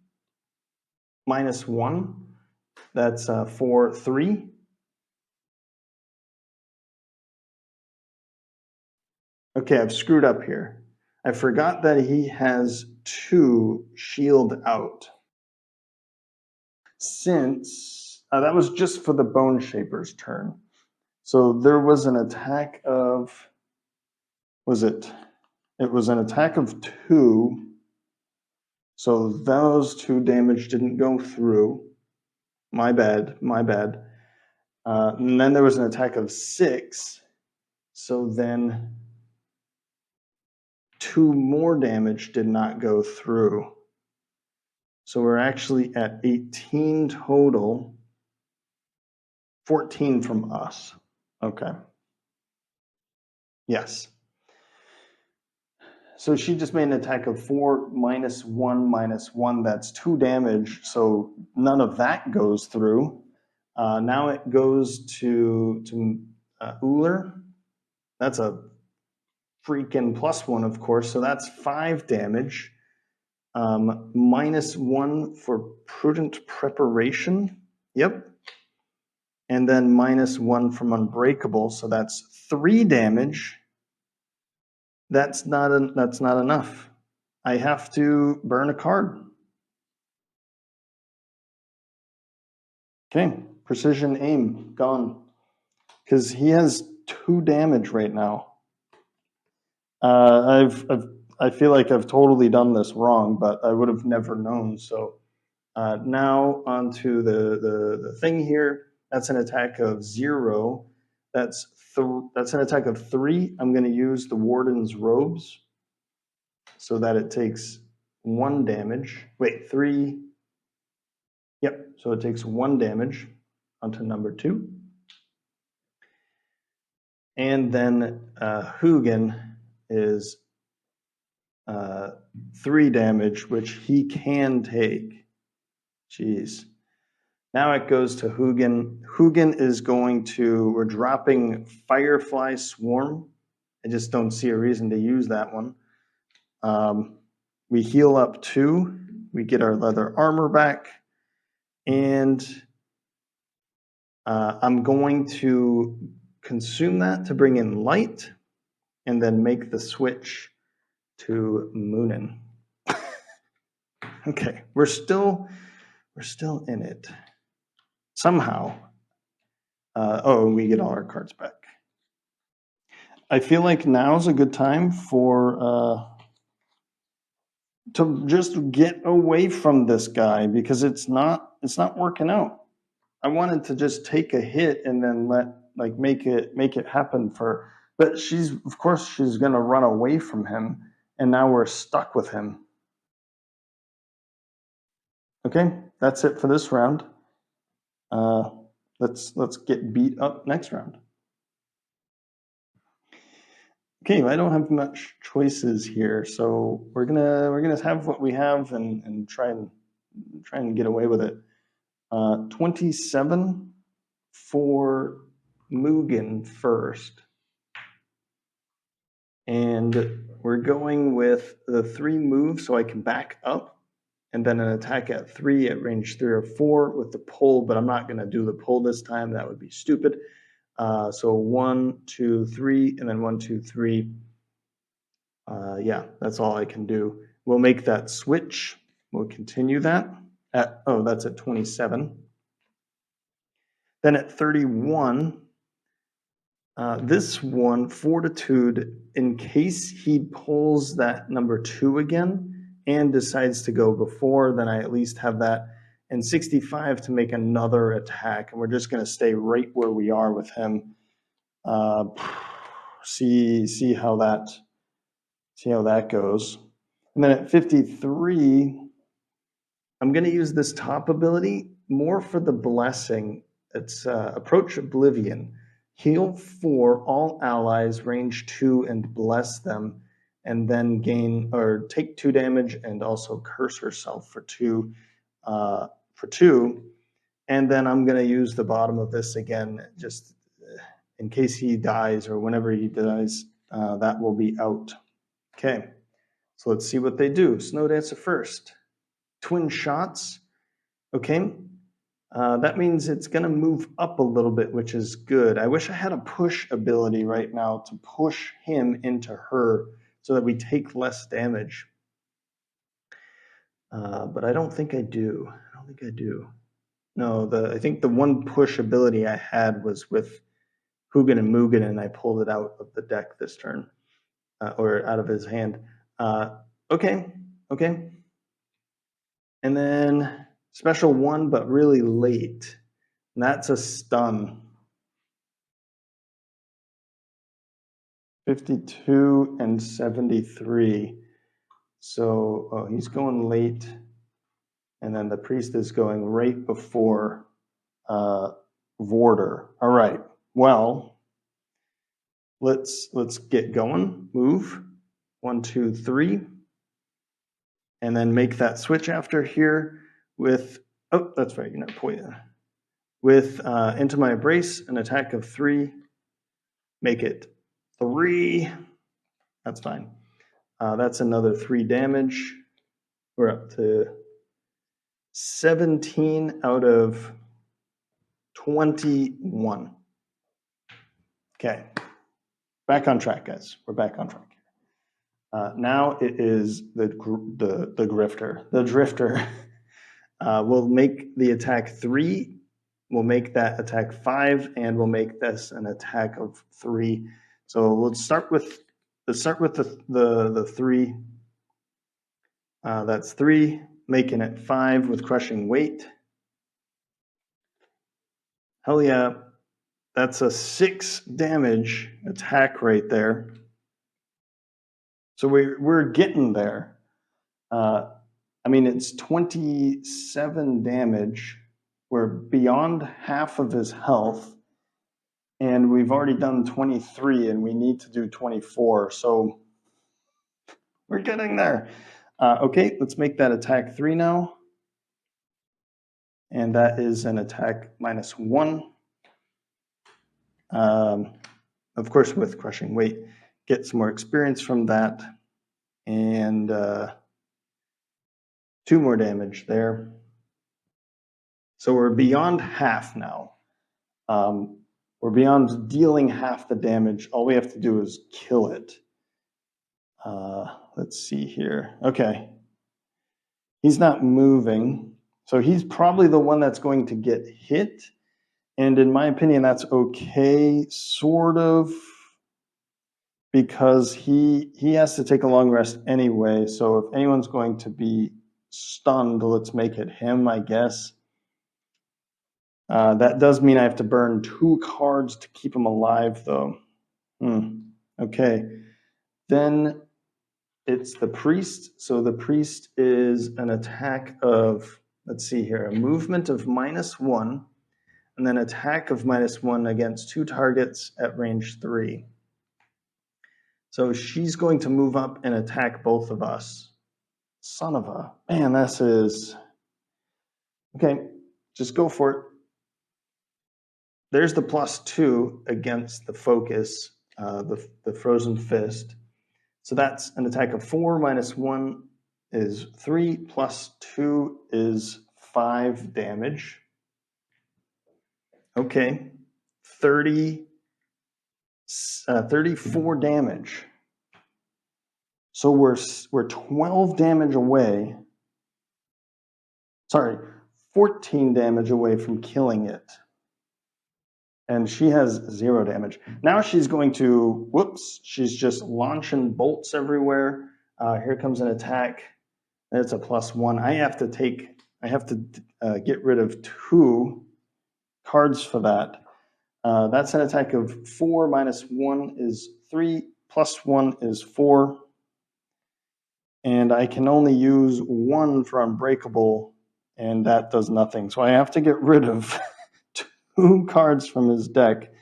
-1. That's 4, 3. Okay, I've screwed up here. I forgot that he has 2 shield out. Since that was just for the Bone Shaper's turn. So there was an attack of, it was an attack of 2. So those 2 damage didn't go through. My bad. And then there was an attack of 6. So then 2 more damage did not go through. So we're actually at 18 total, 14 from us. Okay. Yes. So she just made an attack of 4 -1. That's 2 damage. So none of that goes through. Now it goes to Ullr. That's a freaking +1, of course. So that's 5 damage. -1 for prudent preparation. Yep. And then -1 from unbreakable. So that's 3 damage. That's not enough. I have to burn a card. Okay, precision aim gone, because he has 2 damage right now. I feel like I've totally done this wrong, but I would have never known. So now onto the thing here. That's an attack of 0. That's an attack of 3. I'm going to use the Warden's Robes so that it takes 1 damage. Wait, 3. Yep, so it takes 1 damage onto number 2. And then Hugin is 3 damage, which he can take. Jeez. Now it goes to Hugin. Hugin is going to, we're dropping Firefly Swarm. I just don't see a reason to use that one. We heal up 2. We get our leather armor back. And I'm going to consume that to bring in light and then make the switch to Moonin. Okay, we're still in it. Somehow. We get all our cards back. I feel like now's a good time for to just get away from this guy because it's not working out. I wanted to just take a hit and then make it happen but she's gonna run away from him, and now we're stuck with him. Okay, that's it for this round. Let's get beat up next round. Okay, I don't have much choices here, so we're gonna have what we have and try and get away with it. 27 for Mugen first, and we're going with the 3 moves, so I can back up, and then an attack at 3 at range 3 or 4 with the pull. But I'm not gonna do the pull this time; that would be stupid. So 1, 2, 3, and then 1, 2, 3. Yeah, that's all I can do. We'll make that switch. We'll continue that. That's at 27. Then at 31, this one, Fortitude, in case he pulls that number 2 again and decides to go before, then I at least have that. And 65 to make another attack. And we're just going to stay right where we are with him. See how that goes. And then at 53, I'm going to use this top ability more for the blessing. It's Approach Oblivion. Heal 4 all allies, range 2, and bless them, and then take 2 damage and also curse herself for 2. And then I'm going to use the bottom of this again, just in case he dies or whenever he dies, that will be out. Okay, so let's see what they do. Snow Dancer first. Twin shots. Okay, that means it's going to move up a little bit, which is good. I wish I had a push ability right now to push him into her so that we take less damage. But I don't think I do. No, I think the one push ability I had was with Hugin and Mugen, and I pulled it out of the deck this turn, or out of his hand. Okay. And then special 1, but really late. And that's a stun. 52 and 73. So he's going late. And then the priest is going right before Vorder. All right. Well, let's get going. Move. 1, 2, 3. And then make that switch after here with, that's right, you're not poison. With Into My Embrace, an attack of 3. Make it 3. That's fine. That's another 3 damage. We're up to 17 out of 21. Okay. Back on track, guys. We're back on track. Now it is the grifter. The drifter will make the attack 3. We'll make that attack 5, and we'll make this an attack of 3. So let's start with the 3. That's 3, making it 5 with crushing weight. Hell yeah, that's a 6 damage attack right there. So we're getting there. It's 27 damage. We're beyond half of his health, and we've already done 23, and we need to do 24. So We're getting there. Okay, let's make that attack 3 now. And that is an attack -1. Of course, with crushing weight, get some more experience from that. And 2 more damage there. So we're beyond half now. We're beyond dealing half the damage. All we have to do is kill it. Let's see here. Okay. He's not moving. So he's probably the one that's going to get hit. And in my opinion, that's okay, sort of, because he has to take a long rest anyway. So if anyone's going to be stunned, let's make it him, I guess. That does mean I have to burn 2 cards to keep him alive, though. Okay. Then it's the priest. So the priest is an attack of, let's see here, a movement of -1, and then attack of -1 against 2 targets at range 3. So she's going to move up and attack both of us. Son of a, man, this is, okay, just go for it. There's the +2 against the focus, the frozen fist. So that's an attack of 4 -1 is 3 +2 is 5 damage. Okay, 34 damage. So we're 12 damage away. Sorry, 14 damage away from killing it. And she has 0 damage. Now she's going to, whoops, she's just launching bolts everywhere. Here comes an attack. It's a +1. I have to get rid of 2 cards for that. That's an attack of 4 -1 is 3, +1 is 4. And I can only use 1 for Unbreakable, and that does nothing. So I have to get rid of 2 cards from his deck.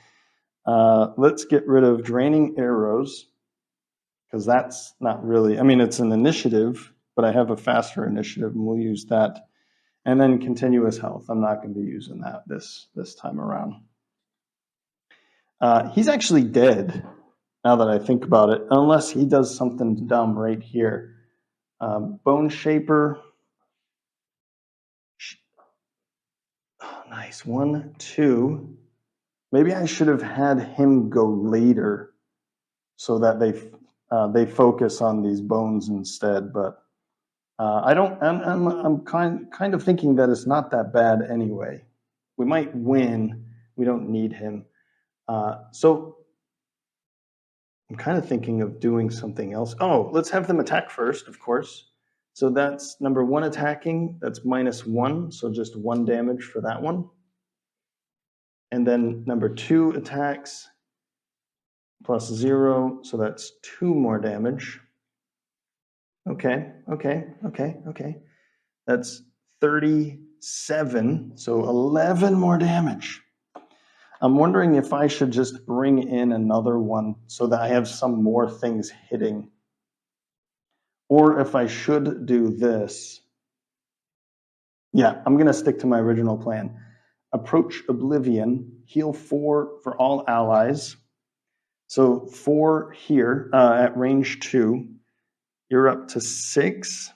Let's get rid of Draining Arrows, because that's not really, I mean, it's an initiative, but I have a faster initiative, and we'll use that. And then Continuous Health. I'm not going to be using that this time around. He's actually dead, now that I think about it, unless he does something dumb right here. Bone Shaper. Oh, nice. 1, 2. Maybe I should have had him go later so that they focus on these bones instead. But I don't. I'm kind of thinking that it's not that bad anyway. We might win. We don't need him. So I'm kind of thinking of doing something else. Oh, let's have them attack first, of course. So that's number 1 attacking. That's -1, so just 1 damage for that one. And then number 2 attacks, +0, so that's 2 more damage. Okay. That's 37, so 11 more damage. I'm wondering if I should just bring in another one so that I have some more things hitting. Or if I should do this. Yeah, I'm going to stick to my original plan. Approach Oblivion, heal 4 for all allies. So 4 here at range 2. You're up to 6.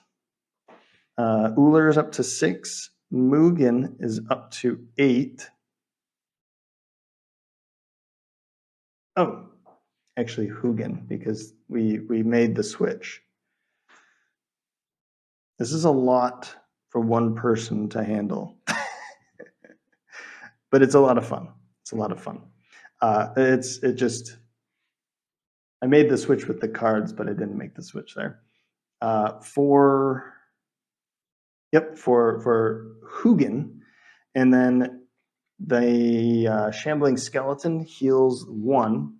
Uller is up to 6. Mugen is up to 8. Oh, actually Hugin, because we made the switch. This is a lot for one person to handle. But it's a lot of fun. It's a lot of fun. I made the switch with the cards, but I didn't make the switch there. For Hugin, and then the Shambling Skeleton heals 1.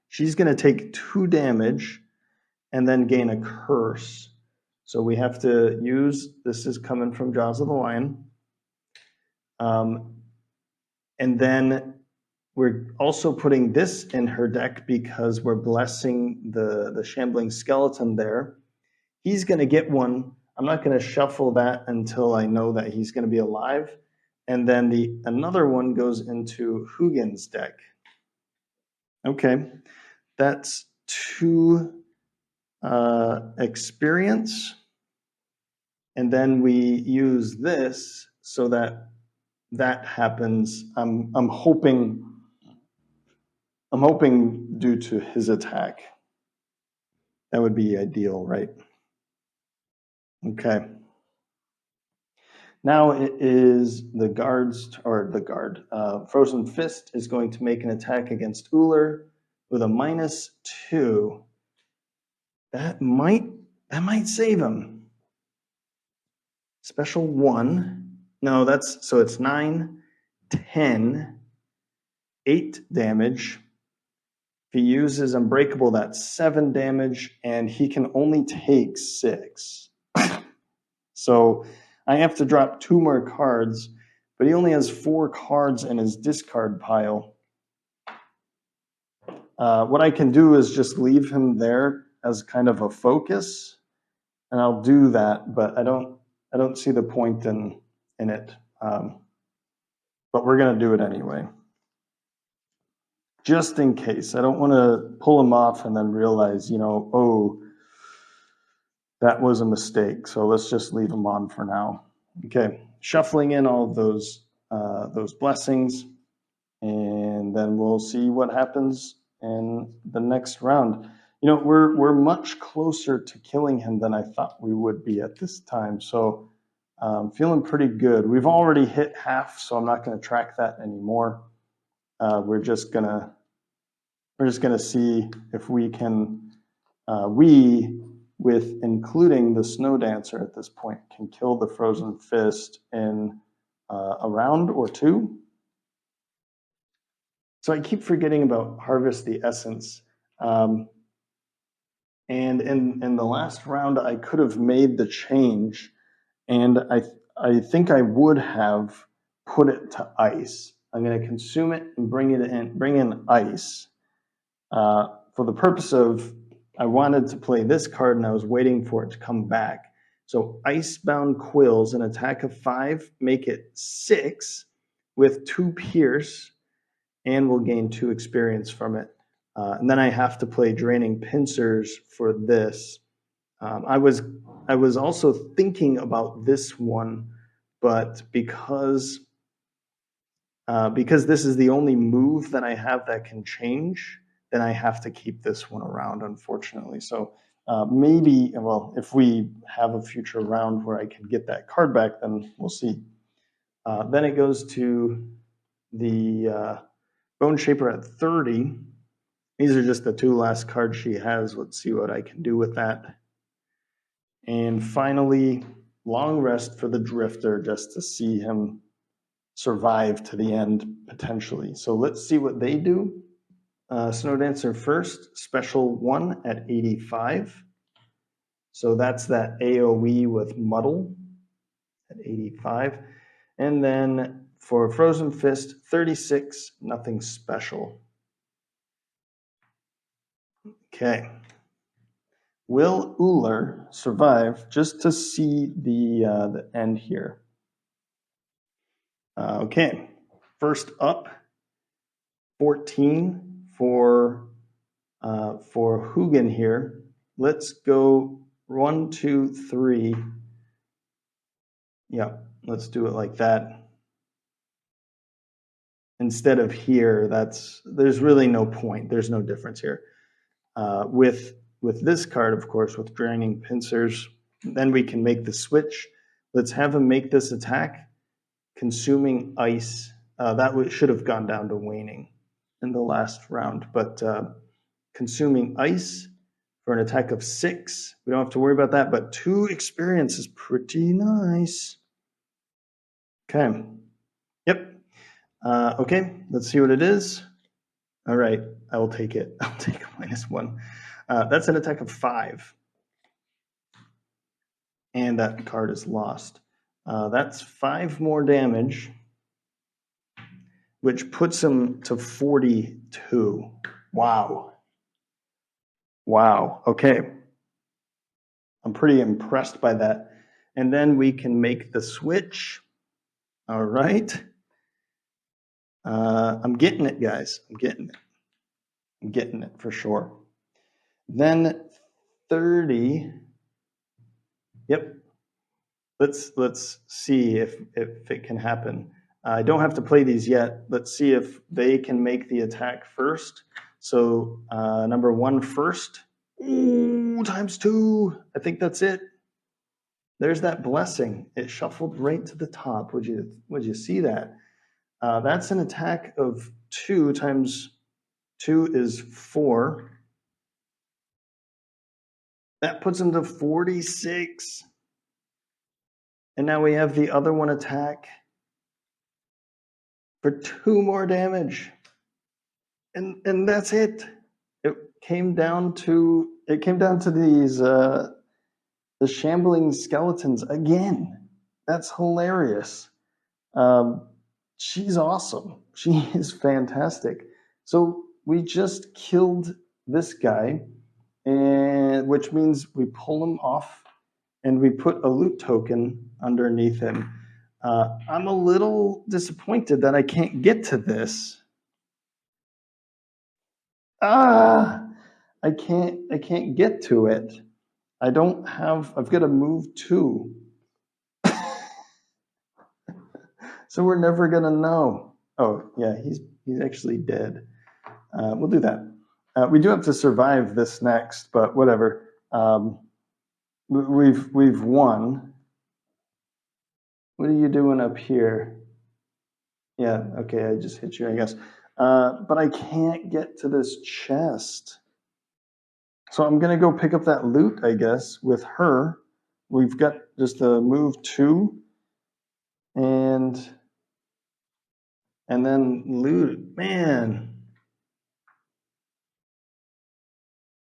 She's going to take 2 damage and then gain a curse. So we have to use, this is coming from Jaws of the Lion. And then we're also putting this in her deck because we're blessing the shambling skeleton there. He's going to get one. I'm not going to shuffle that until I know that he's going to be alive. And then another one goes into Hugin's deck. Okay, that's 2 experience. And then we use this so that happens. I'm hoping due to his attack. That would be ideal, right? Okay. Now it is the guard's, or the guard. Frozen Fist is going to make an attack against Uller with a -2. That might save him. Special 1. No, so it's 9, 10, 8 damage. If he uses Unbreakable, that's 7 damage, and he can only take 6. So I have to drop 2 more cards, but he only has 4 cards in his discard pile. What I can do is just leave him there as kind of a focus, and I'll do that, but I don't see the point in it. But we're going to do it anyway. Just in case. I don't want to pull him off and then realize, oh, that was a mistake. So let's just leave him on for now. Okay, shuffling in all of those blessings, and then we'll see what happens in the next round. We're much closer to killing him than I thought we would be at this time. So feeling pretty good. We've already hit half, so I'm not going to track that anymore. We're just gonna see if we can, with including the Snow Dancer at this point, can kill the Frozen Fist in a round or 2. So I keep forgetting about Harvest the Essence. And in the last round, I could have made the change, and I think I would have put it to ice. I'm going to consume it and bring in ice. For the purpose of, I wanted to play this card and I was waiting for it to come back. So Icebound Quills, an attack of 5, make it 6 with 2 pierce, and we'll gain 2 experience from it. And then I have to play Draining Pincers for this. I was also thinking about this one, but because this is the only move that I have that can change, then I have to keep this one around, unfortunately. So maybe, well, if we have a future round where I can get that card back, then we'll see. Then it goes to the Bone Shaper at 30. These are just the 2 last cards she has. Let's see what I can do with that. And finally, Long Rest for the Drifter, just to see him survive to the end, potentially. So let's see what they do. Snow Dancer first, special 1 at 85. So that's that AoE with Muddle at 85. And then for Frozen Fist, 36, nothing special. Okay. Will Uller survive? Just to see the end here. Okay. First up, 14 for Hugin here. Let's go 1, 2, 3. Yeah, let's do it like that. Instead of here, there's really no point. There's no difference here. With this card, of course, with Draining Pincers, then we can make the switch. Let's have him make this attack, consuming ice. That should have gone down to waning in the last round, but consuming ice for an attack of 6. We don't have to worry about that, but 2 experience is pretty nice. Okay. Yep. Okay, let's see what it is. All right, I will take it. I'll take a -1. That's an attack of 5. And that card is lost. That's 5 more damage. which puts him to 42. Wow. Wow. Okay. I'm pretty impressed by that. And then we can make the switch. All right. I'm getting it, guys. I'm getting it. I'm getting it for sure. Then 30. Yep. Let's see if it can happen. I don't have to play these yet. Let's see if they can make the attack first. So number 1 first. Ooh, ×2. I think that's it. There's that blessing. It shuffled right to the top. Would you see that? That's an attack of 2 times 2 is 4. That puts him to 46. And now we have the other one attack for 2 more damage. And that's it. It came down to these the shambling skeletons again. That's hilarious. She's awesome. She is fantastic. So we just killed this guy, and which means we pull him off and we put a loot token underneath him. I'm a little disappointed that I can't get to this. I can't get to it. I've got to move 2. So we're never gonna know. Oh yeah, he's actually dead. We'll do that. We do have to survive this next, but whatever. We've won. What are you doing up here? Yeah, okay, I just hit you, I guess. But I can't get to this chest. So I'm gonna go pick up that loot, I guess, with her. We've got just a move 2, and then loot. Man,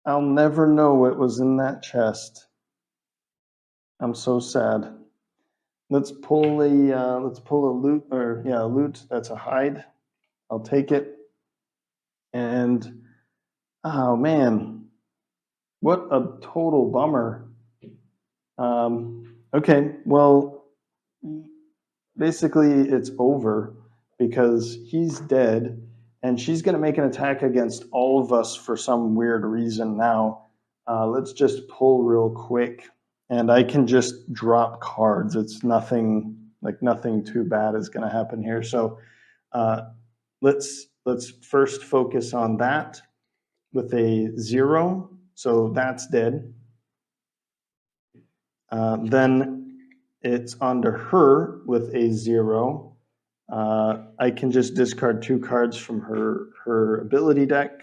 I'll never know what was in that chest. I'm so sad. Let's pull a loot, or yeah, a loot. That's a hide. I'll take it. And oh man, what a total bummer. Okay, well, basically it's over because he's dead, and she's going to make an attack against all of us for some weird reason now. Let's just pull real quick, and I can just drop cards. It's nothing too bad is going to happen here. So let's first focus on that with a 0. So that's dead. Then it's onto her with a 0. I can just discard 2 cards from her ability deck,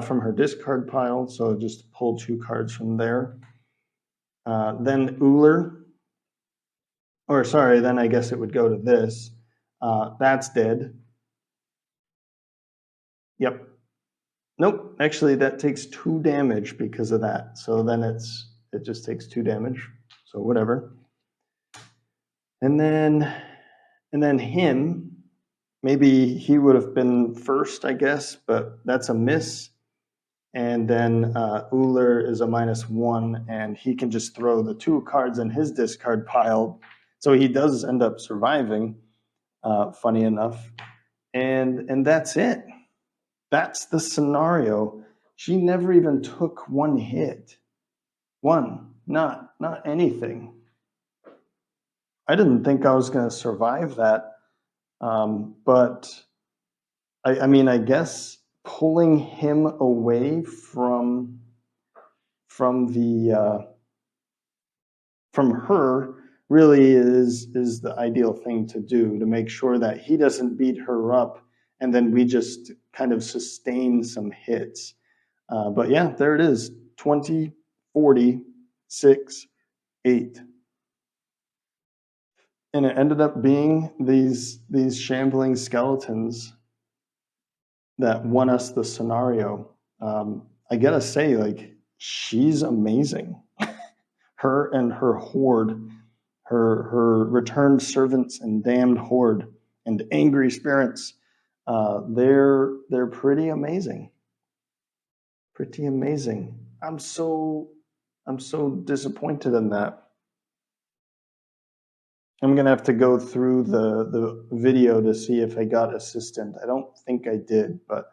from her discard pile. So just pull 2 cards from there. Then Uller, or sorry, then I guess it would go to this. That's dead. Yep. Nope. Actually, that takes 2 damage because of that. So then it just takes 2 damage. So whatever. And then him. Maybe he would have been first, I guess, but that's a miss. And then Uller is a -1, and he can just throw the 2 cards in his discard pile. So he does end up surviving, funny enough. And that's it. That's the scenario. She never even took 1 hit. 1, not anything. I didn't think I was going to survive that. But I mean, I guess pulling him away from her really is the ideal thing to do, to make sure that he doesn't beat her up, and then we just kind of sustain some hits. But yeah, there it is: 20, 40, 6, 8. And it ended up being these shambling skeletons that won us the scenario. I gotta say, like, she's amazing. Her and her horde, her returned servants and damned horde and angry spirits. They're pretty amazing. Pretty amazing. I'm so disappointed in that. I'm gonna have to go through the video to see if I got assistant. I don't think I did, but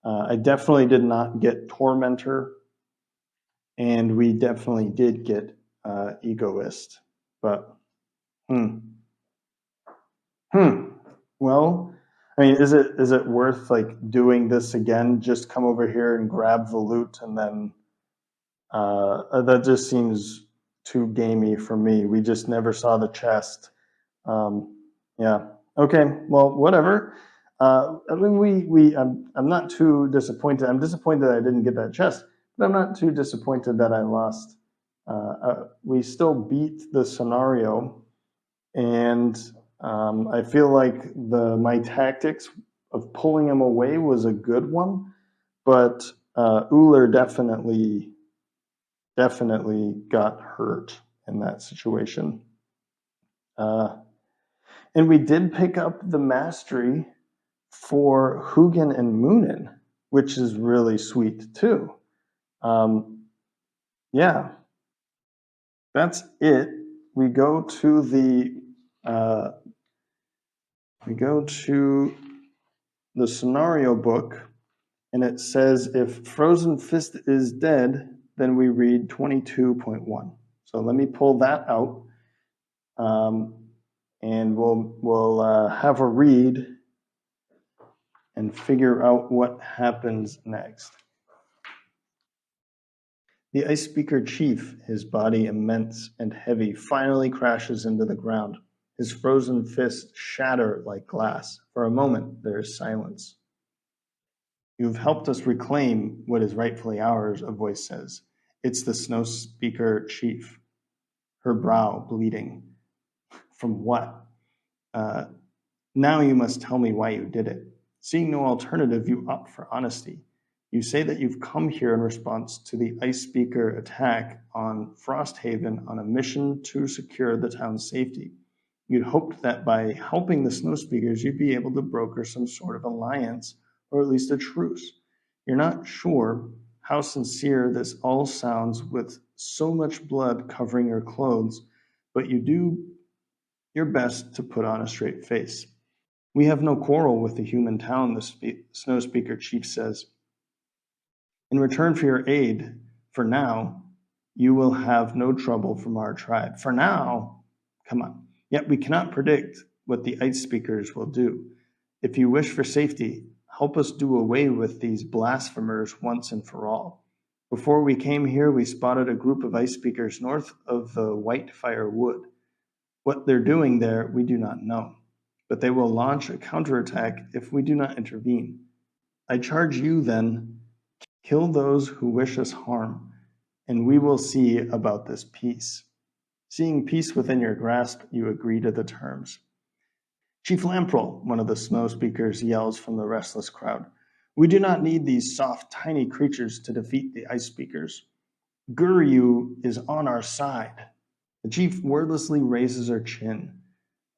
I definitely did not get tormentor, and we definitely did get egoist. But hmm, hmm. Well, I mean, is it worth like doing this again? Just come over here and grab the loot, and then that just seems too gamey for me. We just never saw the chest. Um, yeah. Okay. Well, whatever. I mean, I'm not too disappointed. I'm disappointed that I didn't get that chest, but I'm not too disappointed that I lost. We still beat the scenario, and I feel like my tactics of pulling him away was a good one, but Uller definitely got hurt in that situation. Uh, and we did pick up the mastery for Hugin and Moonin, which is really sweet too. Um, yeah, that's it. We go to uh, the scenario book, and it says if Frozen Fist is dead, then we read 22.1. So let me pull that out, um, and we'll have a read and figure out what happens next. The Ice Speaker Chief, his body immense and heavy, finally crashes into the ground. His frozen fists shatter like glass. For a moment, there is silence. You've helped us reclaim what is rightfully ours, a voice says. It's the Snow Speaker Chief, her brow bleeding. From what? Uh, Now you must tell me why you did it. Seeing no alternative, you opt for honesty. You say that you've come here in response to the Ice Speaker attack on Frosthaven on a mission to secure the town's safety. You'd hoped that by helping the Snow Speakers, you'd be able to broker some sort of alliance, or at least a truce. You're not sure how sincere this all sounds with so much blood covering your clothes, but you do your best to put on a straight face. We have no quarrel with the human town, the Snow Speaker Chief says. In return for your aid, for now, you will have no trouble from our tribe. For now, come on. Yet we cannot predict what the Ice Speakers will do. If you wish for safety, help us do away with these blasphemers once and for all. Before we came here, we spotted a group of Ice Speakers north of the Whitefire Wood. What they're doing there, we do not know, but they will launch a counterattack if we do not intervene. I charge you then, kill those who wish us harm, and we will see about this peace. Seeing peace within your grasp, you agree to the terms. Chief Lamprel, one of the Snow Speakers, yells from the restless crowd. We do not need these soft, tiny creatures to defeat the Ice Speakers. Guryu is on our side. The chief wordlessly raises her chin.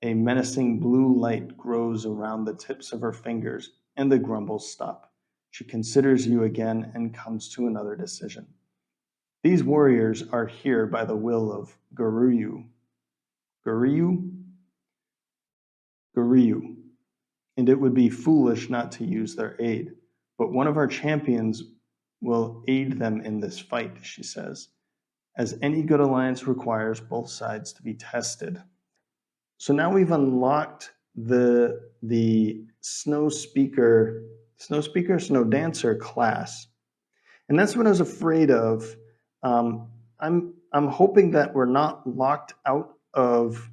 A menacing blue light grows around the tips of her fingers, and the grumbles stop. She considers you again and comes to another decision. These warriors are here by the will of Guryu. Guryu? Guryu. And it would be foolish not to use their aid. But one of our champions will aid them in this fight, she says, as any good alliance requires both sides to be tested. So now we've unlocked the Snow Dancer class, and that's what I was afraid of. I'm hoping that we're not locked out of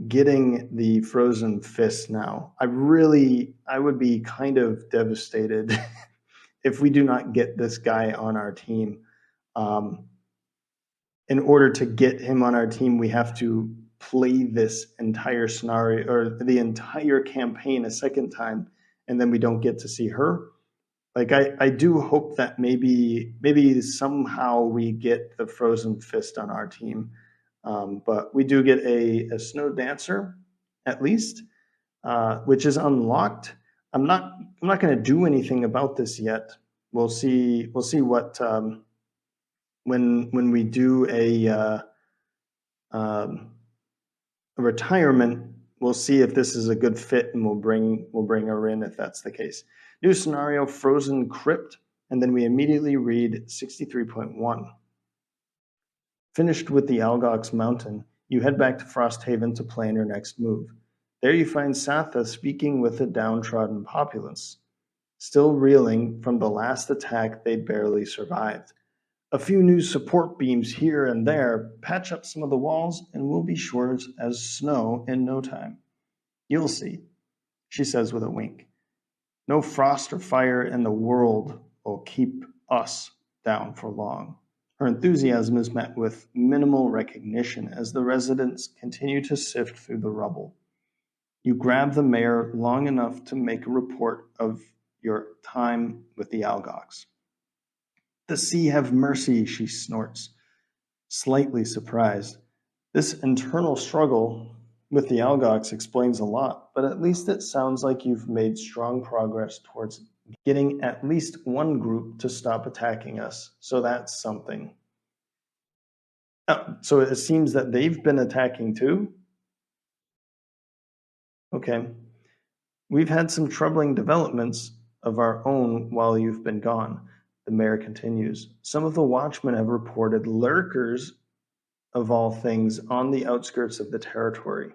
getting the Frozen Fist now. I would be kind of devastated if we do not get this guy on our team. In order to get him on our team, we have to play this entire scenario or the entire campaign a second time, and then we don't get to see her. Like I do hope that maybe somehow we get the Frozen Fist on our team, but we do get a Snow Dancer at least, which is unlocked. I'm not going to do anything about this yet. We'll see what when we do a retirement, we'll see if this is a good fit, and we'll bring her in if that's the case. New scenario, Frozen Crypt, and then we immediately read 63.1. Finished with the Algox mountain, you head back to Frosthaven to plan your next move. There you find Satha speaking with the downtrodden populace, still reeling from the last attack they'd barely survived. A few new support beams here and there patch up some of the walls, and we'll be sure as snow in no time. You'll see, she says with a wink. No frost or fire in the world will keep us down for long. Her enthusiasm is met with minimal recognition as the residents continue to sift through the rubble. You grab the mayor long enough to make a report of your time with the Algox. The sea have mercy, she snorts, slightly surprised. This internal struggle with the Algox explains a lot, but at least it sounds like you've made strong progress towards getting at least one group to stop attacking us, so that's something. So it seems that they've been attacking too? Okay. We've had some troubling developments of our own while you've been gone, the mayor continues. Some of the watchmen have reported lurkers, of all things, on the outskirts of the territory.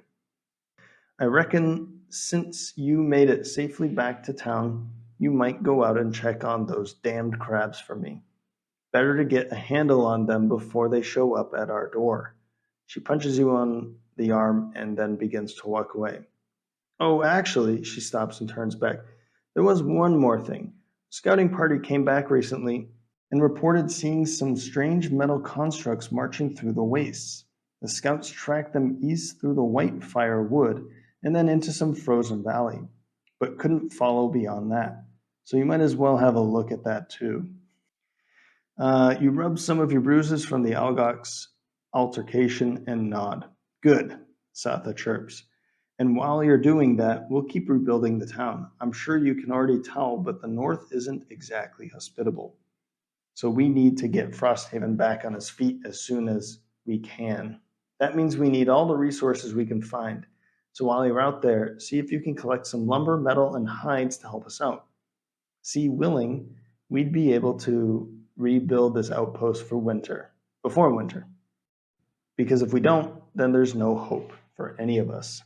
I reckon since you made it safely back to town, you might go out and check on those damned crabs for me. Better to get a handle on them before they show up at our door. She punches you on the arm and then begins to walk away. Oh, actually, she stops and turns back. There was one more thing. A scouting party came back recently and reported seeing some strange metal constructs marching through the wastes. The scouts tracked them east through the Whitefire Wood and then into some frozen valley, but couldn't follow beyond that. So you might as well have a look at that too. You rub some of your bruises from the Algox altercation and nod. Good, Satha chirps. And while you're doing that, we'll keep rebuilding the town. I'm sure you can already tell, but the north isn't exactly hospitable. So we need to get Frosthaven back on its feet as soon as we can. That means we need all the resources we can find. So while you're out there, see if you can collect some lumber, metal, and hides to help us out. See, willing, we'd be able to rebuild this outpost for winter, before winter. Because if we don't, then there's no hope for any of us.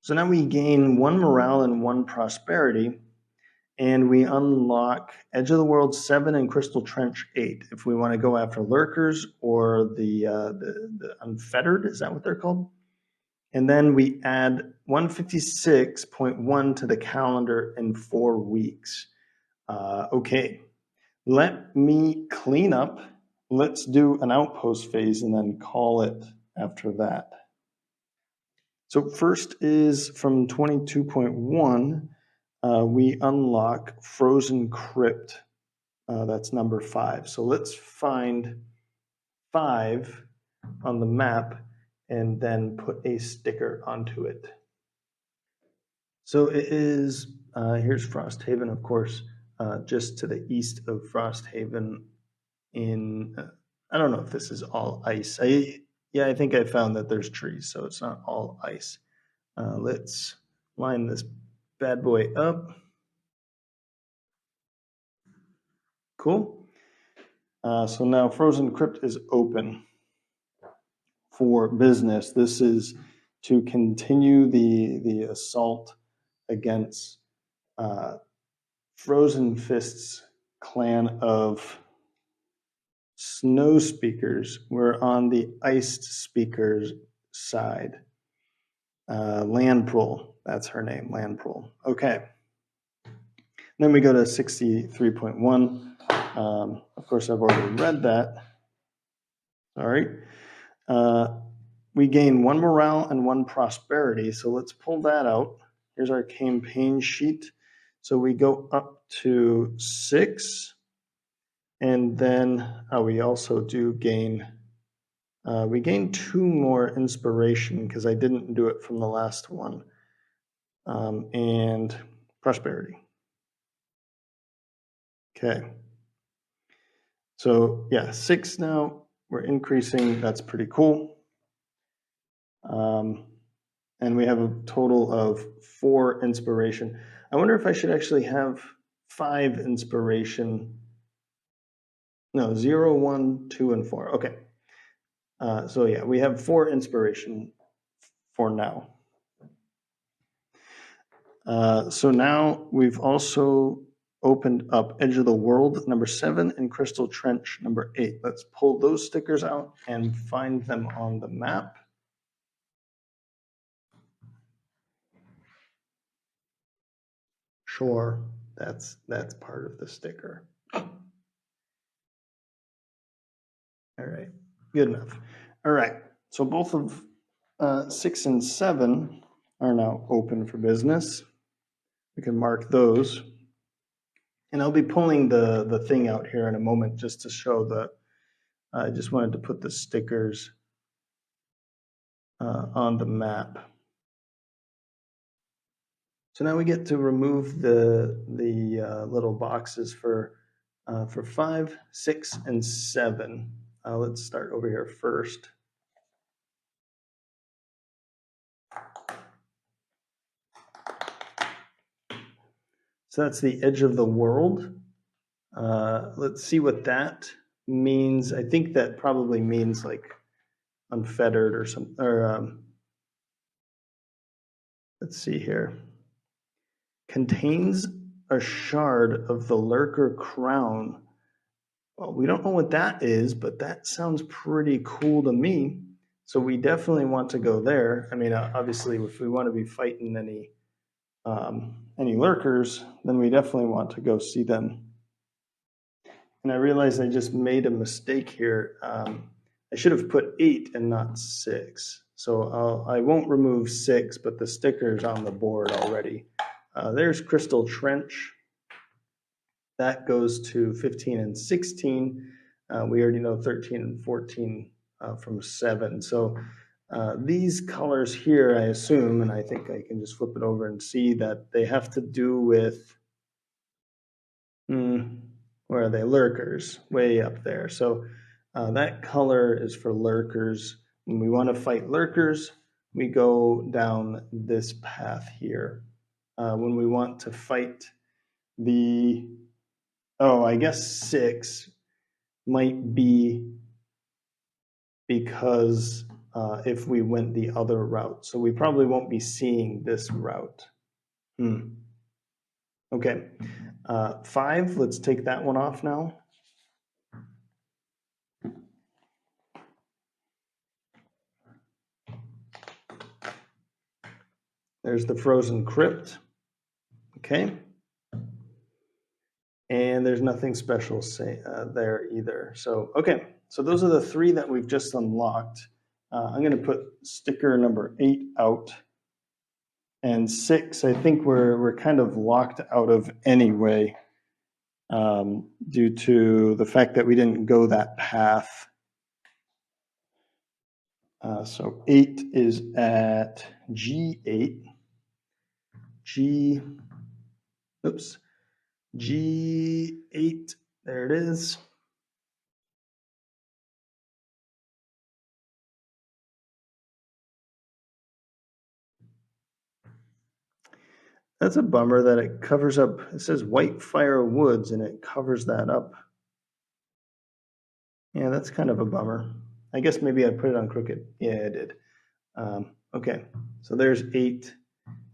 So now we gain 1 morale and 1 prosperity, and we unlock Edge of the World 7 and Crystal Trench 8 if we want to go after Lurkers or the Unfettered, is that what they're called? And then we add 156.1 to the calendar in 4 weeks. Okay, let me clean up. Let's do an outpost phase and then call it after that. So first is from 22.1, we unlock Frozen Crypt. That's number 5. So let's find 5 on the map and then put a sticker onto it. So it is, here's Frosthaven, of course, just to the east of Frosthaven in, I don't know if this is all ice. I think I found that there's trees, so it's not all ice. Let's line this bad boy up. Cool. So now Frozen Crypt is open for business. This is to continue the assault against Frozen Fist's clan of snow speakers. We're on the iced speakers side. Landprul, that's her name, Landprul. Okay. Then we go to 63.1. Of course, I've already read that. All right. We gain 1 morale and 1 prosperity. So let's pull that out. Here's our campaign sheet. So we go up to 6. And then we also do gain, we gain 2 more inspiration because I didn't do it from the last one. And prosperity. Okay. So yeah, 6 now. We're increasing. That's pretty cool. And we have a total of 4 inspiration. I wonder if I should actually have 5 inspiration. No, 0, 1, 2, and 4. Okay. So yeah, we have 4 inspiration for now. So now we've also opened up Edge of the World number 7 and Crystal Trench number 8. Let's pull those stickers out and find them on the map. Sure, that's part of the sticker. All right, good enough. All right, so both of 6 and 7 are now open for business. We can mark those. And I'll be pulling the thing out here in a moment just to show that I just wanted to put the stickers on the map. So now we get to remove the little boxes for 5, 6, and 7. Let's start over here first. So that's the Edge of the World. Let's see what that means. I think that probably means like unfettered or something. Or let's see here. Contains a shard of the Lurker crown. Well, we don't know what that is, but that sounds pretty cool to me. So we definitely want to go there. I mean, obviously, if we want to be fighting any Lurkers, then we definitely want to go see them. And I realized I just made a mistake here. I should have put 8 and not 6. So I won't remove 6, but the sticker's on the board already. There's Crystal Trench. That goes to 15 and 16. We already know 13 and 14 from 7. So these colors here, I assume, and I think I can just flip it over and see that they have to do with, where are they? Lurkers, way up there. So that color is for Lurkers. When we want to fight Lurkers, we go down this path here. When we want to fight I guess 6 might be because if we went the other route. So we probably won't be seeing this route. Okay. 5, let's take that one off now. There's the Frozen Crypt. Okay. And there's nothing special there either. So, okay. So those are the 3 that we've just unlocked. I'm going to put sticker number 8 out. And 6, I think we're kind of locked out of anyway, due to the fact that we didn't go that path. So 8 is at G8. G8, there it is. That's a bummer that it covers up, it says Whitefire Woods and it covers that up. Yeah, that's kind of a bummer. I guess maybe I put it on crooked. Yeah, I did. Okay, so there's 8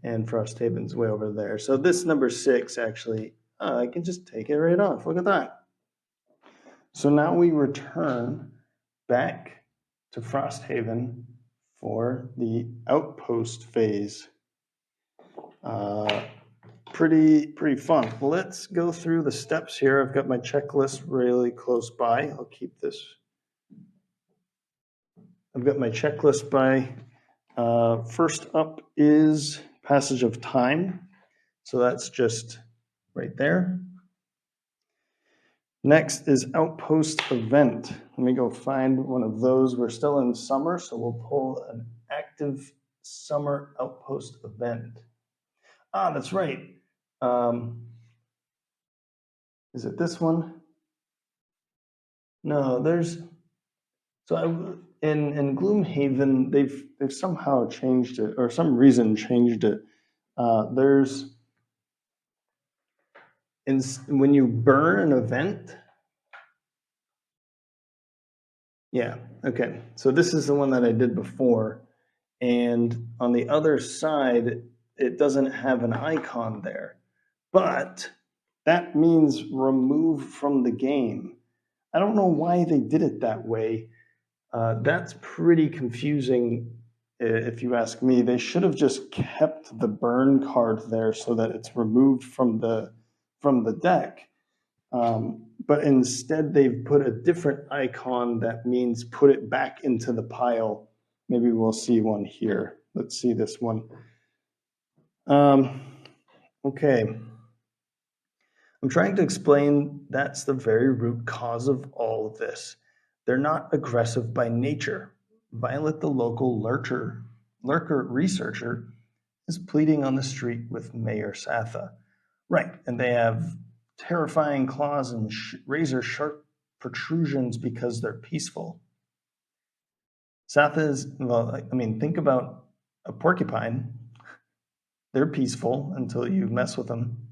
and Frosthaven's way over there. So this number 6 actually, I can just take it right off. Look at that. So now we return back to Frosthaven for the outpost phase. Pretty fun. Let's go through the steps here. I've got my checklist really close by. I'll keep this. I've got my checklist by. First up is Passage of Time. So that's just right there. Next is Outpost Event. Let me go find one of those. We're still in summer, so we'll pull an active summer outpost event. That's right. Is it this one? No, there's in Gloomhaven they've somehow changed it, or some reason changed it. There's when you burn an event. Yeah, okay. So this is the one that I did before, and on the other side it doesn't have an icon there, but that means remove from the game. I don't know why they did it that way. That's pretty confusing, if you ask me. They should have just kept the burn card there so that it's removed from the deck. But instead, they've put a different icon that means put it back into the pile. Maybe we'll see one here. Let's see this one. Okay. I'm trying to explain that's the very root cause of all of this. They're not aggressive by nature. Violet, the local lurker researcher, is pleading on the street with Mayor Satha. Right, and they have terrifying claws and razor-sharp protrusions because they're peaceful. Satha is, well, I mean, think about a porcupine. They're peaceful until you mess with them.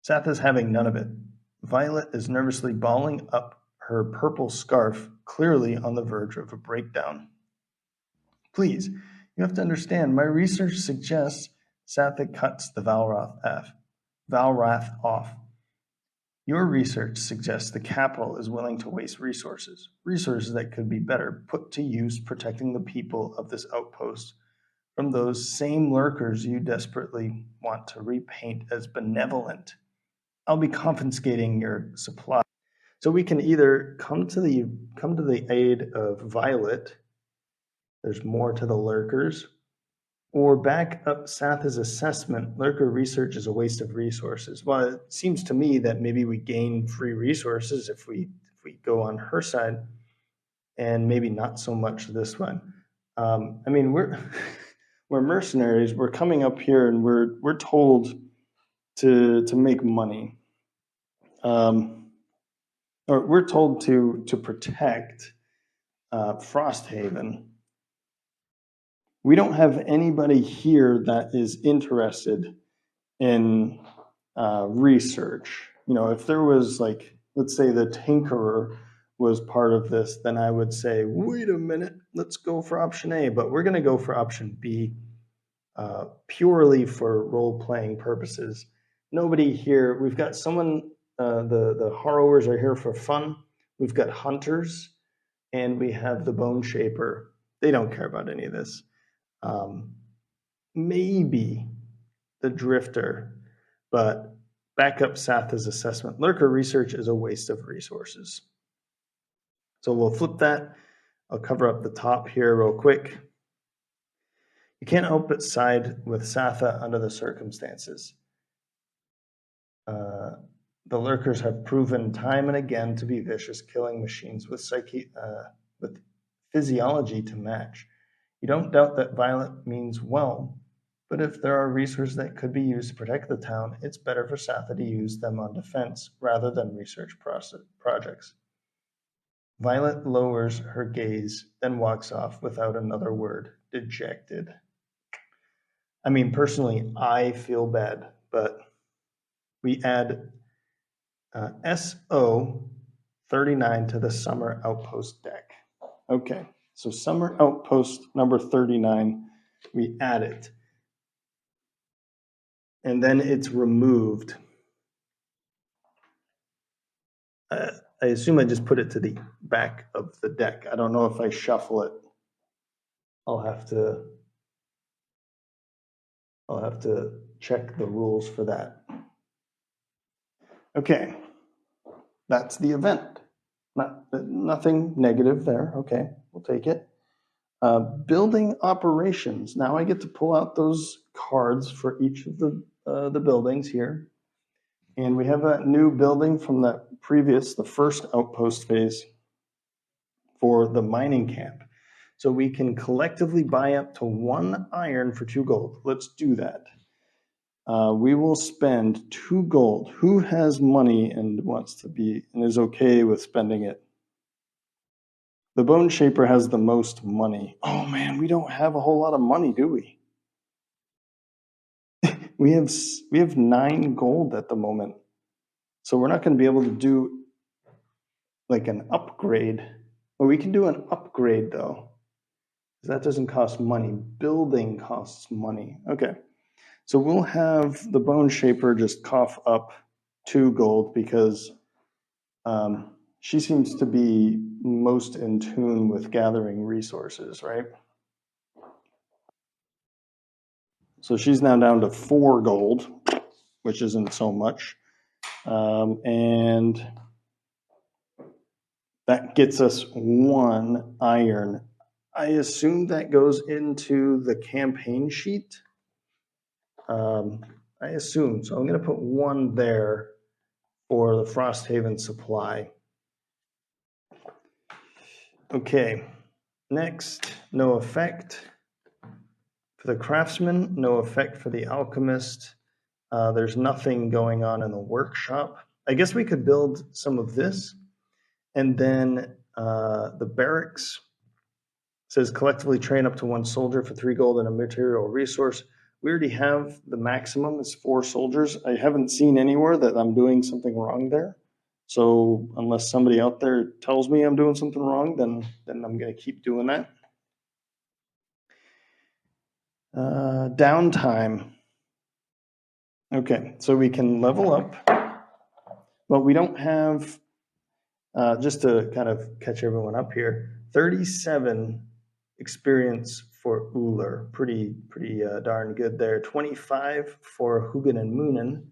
Satha's having none of it. Violet is nervously balling up her purple scarf, clearly on the verge of a breakdown. Please, you have to understand, my research suggests Satha cuts the Valrath off. Your research suggests the capital is willing to waste resources that could be better put to use protecting the people of this outpost from those same lurkers you desperately want to repaint as benevolent. I'll be confiscating your supply. So we can either come to the aid of Violet. There's more to the lurkers, or back up Satha's assessment. Lurker research is a waste of resources. Well, it seems to me that maybe we gain free resources if we go on her side, and maybe not so much this one. I mean, we're we're mercenaries. We're coming up here, and we're told to make money. Or we're told to protect Frosthaven. We don't have anybody here that is interested in research. You know, if there was, like, let's say the Tinkerer was part of this, then I would say, wait a minute, let's go for option A. But we're going to go for option B purely for role-playing purposes. Nobody here. We've got someone. The Harrowers are here for fun. We've got hunters, and we have the Bone Shaper. They don't care about any of this. Maybe the Drifter, but back up Satha's assessment. Lurker research is a waste of resources. So we'll flip that. I'll cover up the top here real quick. You can't help but side with Satha under the circumstances. The Lurkers have proven time and again to be vicious, killing machines with physiology to match. You don't doubt that Violet means well, but if there are resources that could be used to protect the town, it's better for Satha to use them on defense rather than research projects. Violet lowers her gaze, then walks off without another word, dejected. I mean, personally, I feel bad, but we add SO 39 to the Summer Outpost deck. Okay, so Summer Outpost number 39, we add it. And then it's removed. I assume I just put it to the back of the deck. I don't know if I shuffle it. I'll have to check the rules for that. Okay, that's the event. Nothing negative there. Okay, we'll take it. Building operations. Now I get to pull out those cards for each of the buildings here. And we have a new building from the first outpost phase for the mining camp. So we can collectively buy up to 1 iron for 2 gold. Let's do that. We will spend 2 gold. Who has money and wants to be and is okay with spending it? The Bone Shaper has the most money. Oh man, we don't have a whole lot of money, do we? we have 9 gold at the moment. So we're not going to be able to do like an upgrade. Well, we can do an upgrade though. That doesn't cost money. Building costs money. Okay. So we'll have the Bone Shaper just cough up 2 gold because she seems to be most in tune with gathering resources, right? So she's now down to 4 gold, which isn't so much. And that gets us 1 iron. I assume that goes into the campaign sheet. I assume. So I'm going to put 1 there for the Frosthaven supply. Okay. Next, no effect. For the craftsman, no effect for the alchemist. There's nothing going on in the workshop. I guess we could build some of this. And then the barracks says collectively train up to 1 soldier for 3 gold and a material resource. We already have the maximum is 4 soldiers. I haven't seen anywhere that I'm doing something wrong there. So unless somebody out there tells me I'm doing something wrong, then I'm going to keep doing that. Downtime. Okay, so we can level up, but we don't have, just to kind of catch everyone up here, 37 experience for Uller. Pretty darn good there. 25 for Hugin and Moonin,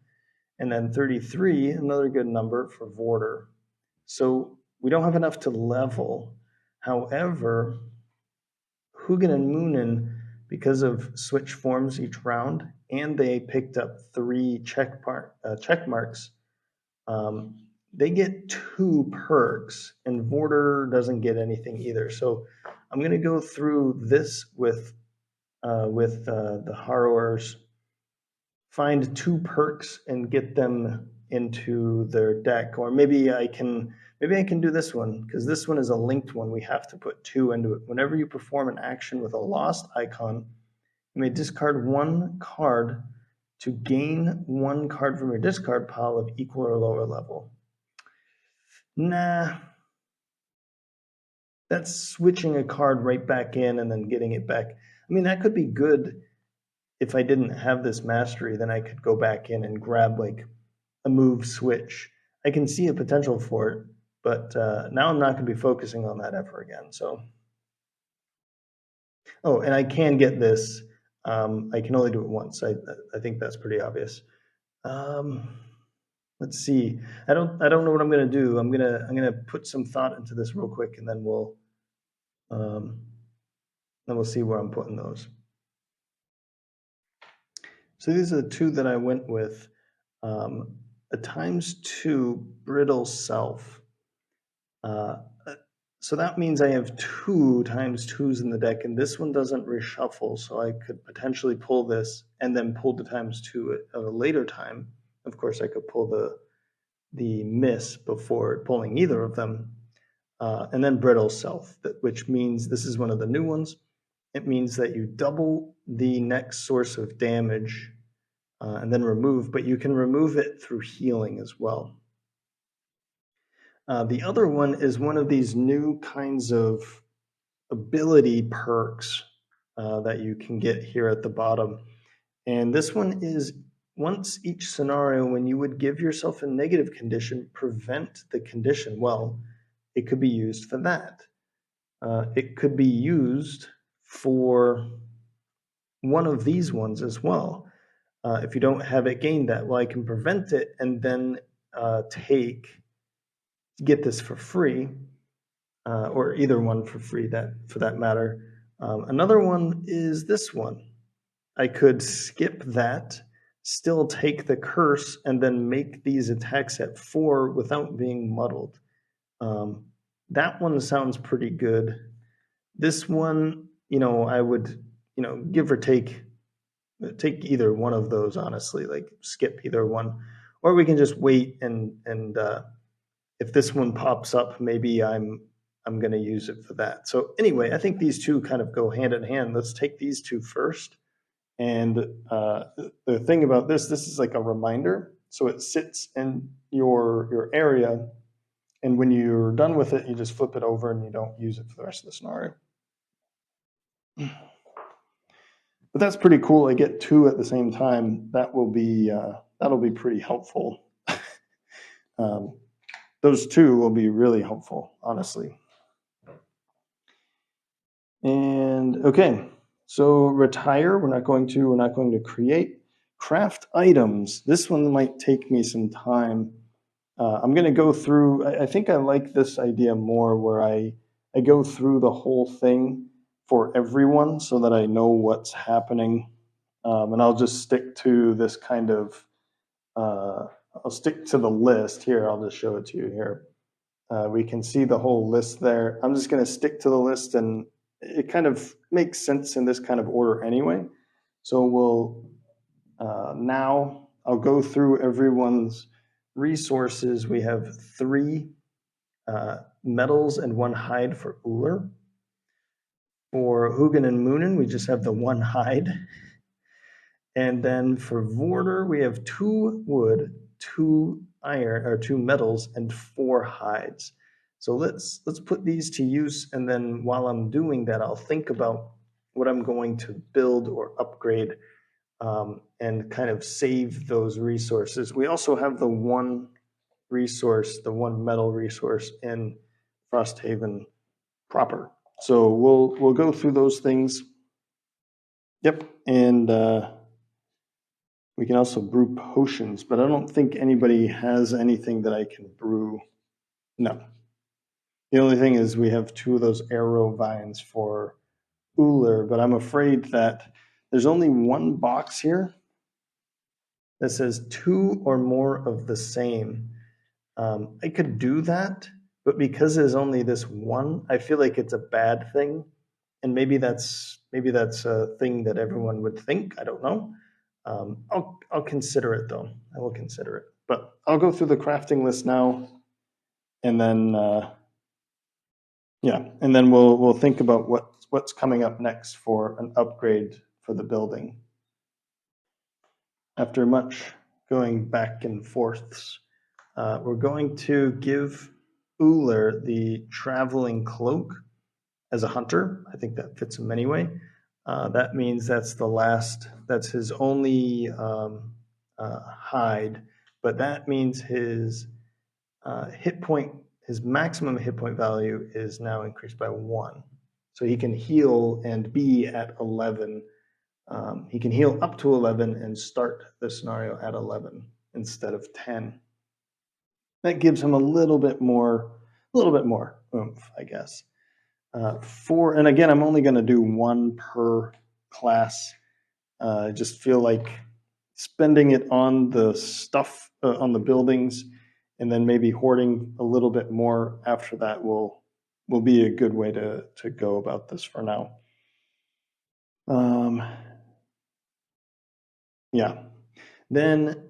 and then 33, another good number for Vorder. So we don't have enough to level. However, Hugin and Moonin, because of switch forms each round, and they picked up 3 check marks, they get 2 perks, and Vorder doesn't get anything either. So I'm going to go through this with the Harrowers, find 2 perks and get them into their deck, or maybe I can do this one because this one is a linked one. We have to put 2 into it. Whenever you perform an action with a lost icon, you may discard 1 card to gain 1 card from your discard pile of equal or lower level. Nah, that's switching a card right back in and then getting it back. I mean, that could be good if I didn't have this mastery, then I could go back in and grab like a move switch. I can see a potential for it, but now I'm not going to be focusing on that ever again. So, oh, and I can get this. I can only do it once. I think that's pretty obvious. Let's see. I don't know what I'm going to do. I'm gonna put some thought into this real quick, and then we'll see where I'm putting those. So these are the 2 that I went with. A ×2 brittle self. So that means I have 2 ×2s in the deck, and this one doesn't reshuffle, so I could potentially pull this and then pull the ×2 at a later time. Of course, I could pull the miss before pulling either of them. And then brittle self, which means this is one of the new ones. It means that you double the next source of damage and then remove, but you can remove it through healing as well. The other one is one of these new kinds of ability perks that you can get here at the bottom. And this one is once each scenario when you would give yourself a negative condition, prevent the condition. Well, it could be used for that. It could be used for one of these ones as well. If you don't have it gain that, well, I can prevent it and then get this for free, or either one for free, that for that matter. Another one is this one. I could skip that, still take the curse, and then make these attacks at 4 without being muddled. That one sounds pretty good. This one, I would, give or take either one of those, honestly, like skip either one, or we can just wait and if this one pops up, maybe I'm going to use it for that. So anyway, I think these two kind of go hand in hand. Let's take these two first. And the thing about this is like a reminder. So it sits in your area, and when you're done with it, you just flip it over and you don't use it for the rest of the scenario. But that's pretty cool. I get two at the same time. That'll be pretty helpful. Those two will be really helpful, honestly. And okay, so retire. We're not going to create. Craft items. This one might take me some time. I'm going to go through. I think I like this idea more, where I go through the whole thing for everyone so that I know what's happening, and I'll just stick to this kind of. I'll stick to the list here. I'll just show it to you here. We can see the whole list there. I'm just going to stick to the list, and it kind of makes sense in this kind of order anyway. So we'll now I'll go through everyone's resources. We have 3 metals and 1 hide for Uller. For Hugin and Moonin, we just have the 1 hide. And then for Vorder, we have 2 wood, 2 iron, or 2 metals, and 4 hides. So let's put these to use, and then while I'm doing that, I'll think about what I'm going to build or upgrade, and kind of save those resources. We also have the 1 resource, the 1 metal resource in Frosthaven proper. So we'll go through those things. Yep, and we can also brew potions, but I don't think anybody has anything that I can brew. No. The only thing is we have 2 of those arrow vines for Uller, but I'm afraid that there's only 1 box here that says 2 or more of the same. I could do that, but because there's only this one, I feel like it's a bad thing. And maybe that's a thing that everyone would think. I don't know. I'll consider it though. I will consider it. But I'll go through the crafting list now, and then and then we'll think about what's coming up next for an upgrade for the building. After much going back and forths, we're going to give Uller the traveling cloak as a hunter. I think that fits him anyway. That means that's his only hide, but that means his his maximum hit point value is now increased by 1. So he can heal and be at 11. He can heal up to 11 and start the scenario at 11 instead of 10. That gives him a little bit more oomph, I guess. And again, I'm only going to do 1 per class. I just feel like spending it on the stuff, on the buildings, and then maybe hoarding a little bit more after that will be a good way to go about this for now. Yeah. Then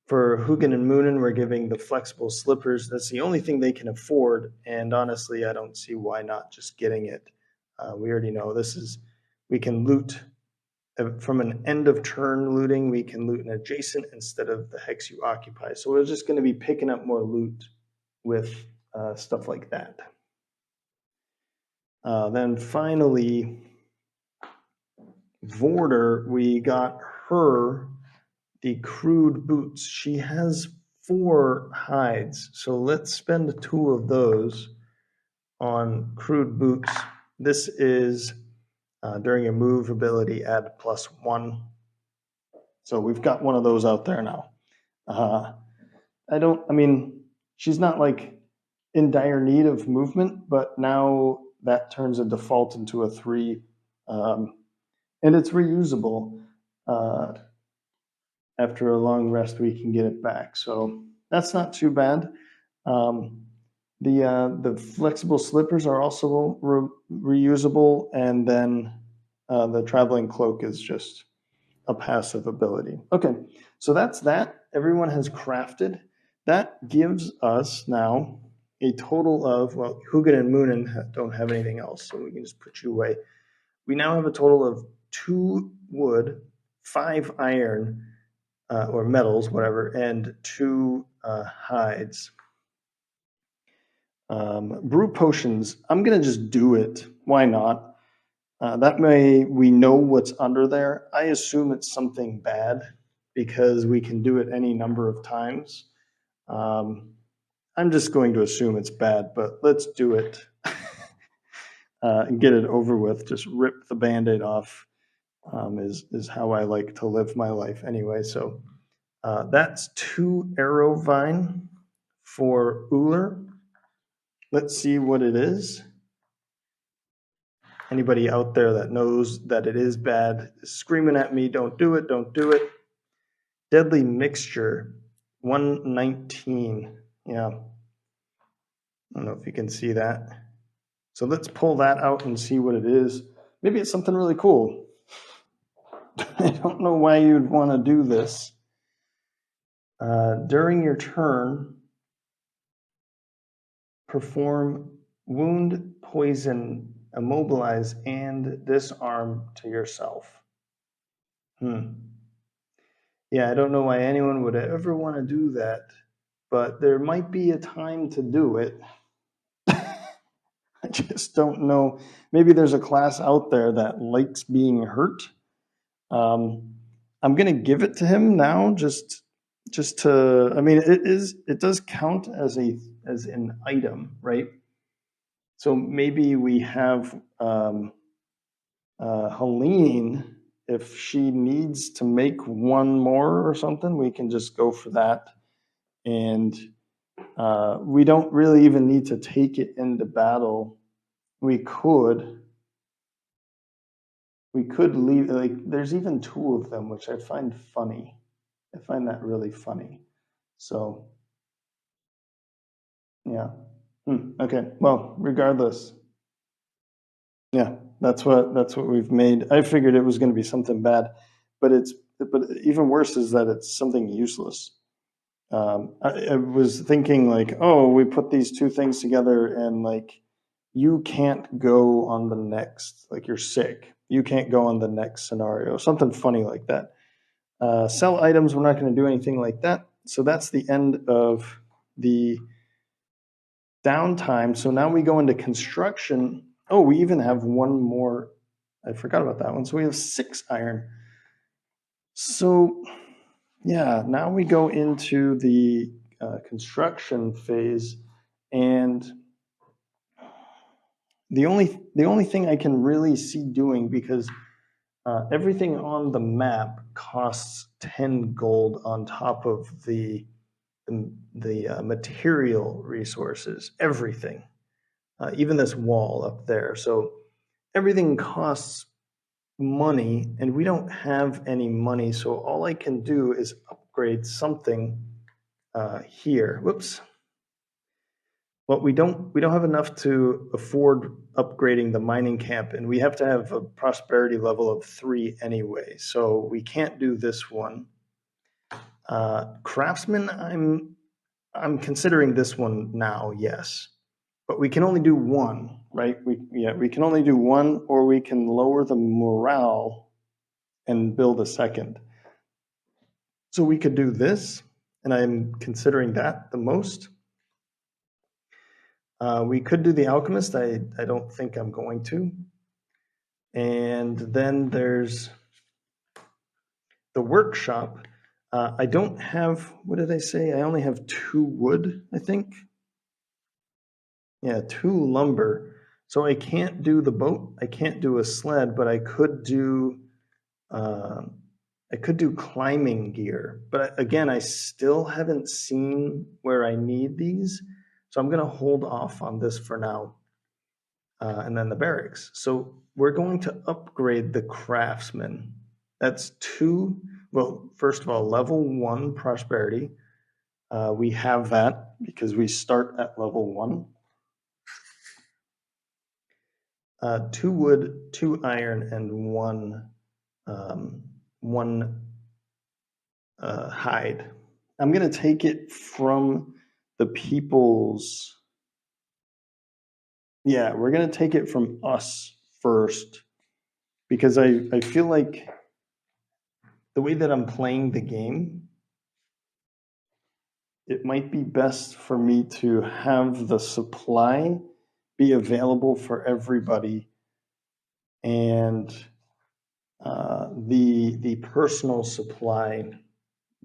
for Hugin and Moonin, we're giving the flexible slippers. That's the only thing they can afford, and honestly, I don't see why not just getting it. We already know we can loot from an end of turn looting. We can loot an adjacent instead of the hex you occupy. So we're just going to be picking up more loot with stuff like that. Then finally, Vorder, we got her the crude boots. She has 4 hides, so let's spend 2 of those on crude boots. This is during a move ability, add +1. So we've got one of those out there now. She's not like in dire need of movement, but now that turns a default into a 3, and it's reusable. After a long rest, we can get it back. So that's not too bad. The flexible slippers are also reusable, and then the traveling cloak is just a passive ability. Okay, so that's that. Everyone has crafted. That gives us now a total of, well, Hugin and Moonin don't have anything else, so we can just put you away. We now have a total of 2 wood, 5 iron, or metals, whatever, and 2 hides. Brew potions, I'm going to just do it. Why not? That way we know what's under there. I assume it's something bad because we can do it any number of times. I'm just going to assume it's bad, but let's do it and get it over with. Just rip the Band-Aid off is how I like to live my life anyway. So that's 2 arrow vine for Uller. Let's see what it is. Anybody out there that knows that it is bad is screaming at me, don't do it, don't do it. Deadly mixture, 119. Yeah. I don't know if you can see that. So let's pull that out and see what it is. Maybe it's something really cool. I don't know why you'd want to do this. During your turn, perform wound, poison, immobilize, and disarm to yourself. Yeah, I don't know why anyone would ever want to do that, but there might be a time to do it. I just don't know. Maybe there's a class out there that likes being hurt. I'm gonna give it to him now, just to. I mean, it does count as an item, right? So maybe we have Helene. If she needs to make one more or something, we can just go for that, and we don't really even need to take it into battle. We could leave, like, there's even 2 of them, which I find funny. I find that really funny. So, yeah. Okay. Well, regardless, yeah, that's what we've made. I figured it was going to be something bad, but even worse is that it's something useless. I was thinking like, oh, we put these 2 things together and like you can't go on the next, like you're sick. You can't go on the next scenario, something funny like that. Sell items, we're not going to do anything like that. So that's the end of the downtime. So now we go into construction. Oh, we even have one more. I forgot about that one. So we have 6 iron. So yeah, now we go into the construction phase, and the only thing I can really see doing, because everything on the map costs 10 gold on top of the material resources, everything, even this wall up there. So everything costs money, and we don't have any money. So all I can do is upgrade something here. Whoops. Well, we don't have enough to afford upgrading the mining camp, and we have to have a prosperity level of 3 anyway. So we can't do this one. Craftsman, I'm considering this one now, yes, but we can only do 1, right? We can only do 1, or we can lower the morale and build a second. So we could do this, and I'm considering that the most. We could do the alchemist. I don't think I'm going to. And then there's the workshop. I don't have, what did I say? I only have 2 wood, I think. Yeah, 2 lumber. So I can't do the boat. I can't do a sled, but I could do climbing gear. But again, I still haven't seen where I need these. So I'm going to hold off on this for now. And then the barracks. So we're going to upgrade the craftsman. That's 2. Well, first of all, level 1 prosperity. We have that because we start at level 1. 2 wood, 2 iron, and 1 hide. I'm going to take it from the people's. Yeah, we're going to take it from us first because I feel like the way that I'm playing the game, it might be best for me to have the supply be available for everybody and the personal supply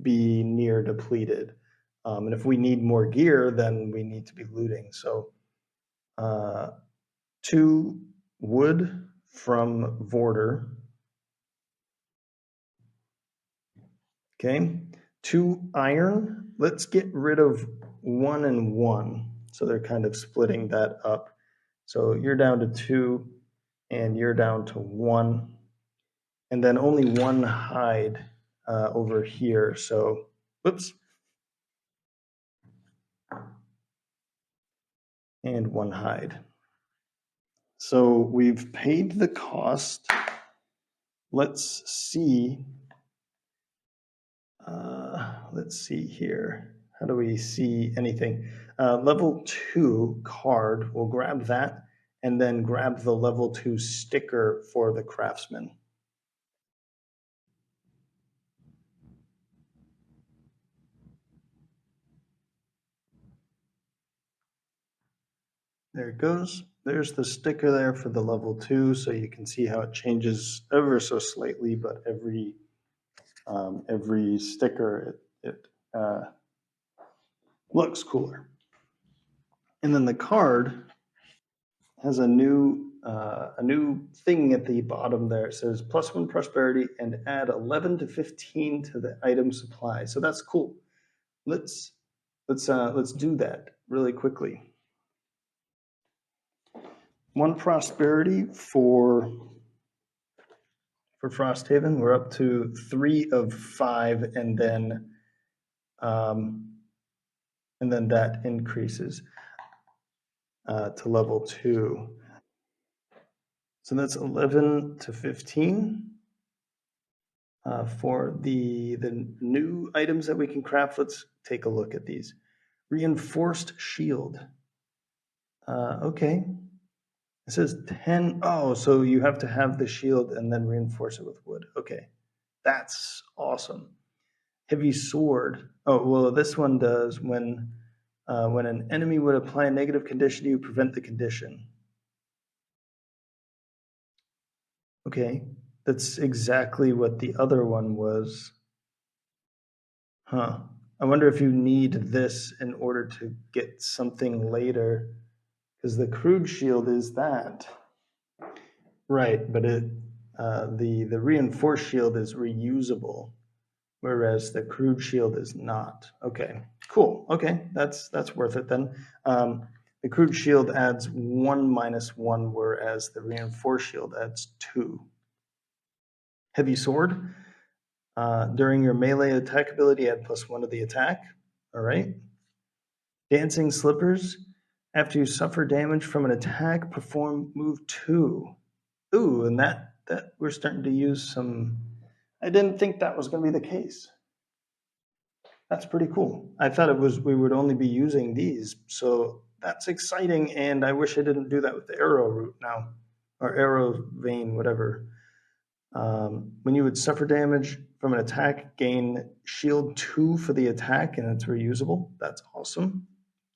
be near depleted. And if we need more gear, then we need to be looting. So 2 wood from Vorder. Okay. 2 iron. Let's get rid of 1 and 1. So they're kind of splitting that up. So you're down to 2 and you're down to 1. And then only 1 hide over here. So, whoops. And 1 hide. So we've paid the cost. Let's see. Let's see here. How do we see anything? Level 2 card, we'll grab that and then grab the level 2 sticker for the craftsman. There it goes. There's the sticker there for the level 2, so you can see how it changes ever so slightly, but every sticker, it looks cooler. And then the card has a new thing at the bottom there. It says +1 prosperity and add 11 to 15 to the item supply. So that's cool. Let's do that really quickly. 1 prosperity for Frosthaven. We're up to 3 of 5, and then that increases to level 2. So that's 11 to 15. For the new items that we can craft, let's take a look at these. Reinforced shield. Okay. It says 10. Oh, so you have to have the shield and then reinforce it with wood. Okay. That's awesome. Heavy sword. Oh, well, this one does when an enemy would apply a negative condition, you prevent the condition. Okay. That's exactly what the other one was. Huh. I wonder if you need this in order to get something later, because the crude shield is that. Right, but the reinforced shield is reusable, whereas the crude shield is not. Okay, cool. Okay, that's worth it then. The crude shield adds 1 - 1, whereas the reinforced shield adds 2. Heavy sword. During your melee attack ability, add +1 to the attack. All right. Dancing slippers. After you suffer damage from an attack, perform move 2. Ooh, and that we're starting to use some. I didn't think that was going to be the case. That's pretty cool. I thought it was we would only be using these, so that's exciting. And I wish I didn't do that with the arrow route now, or arrow vein, whatever. When you would suffer damage from an attack, gain shield 2 for the attack, and it's reusable. That's awesome.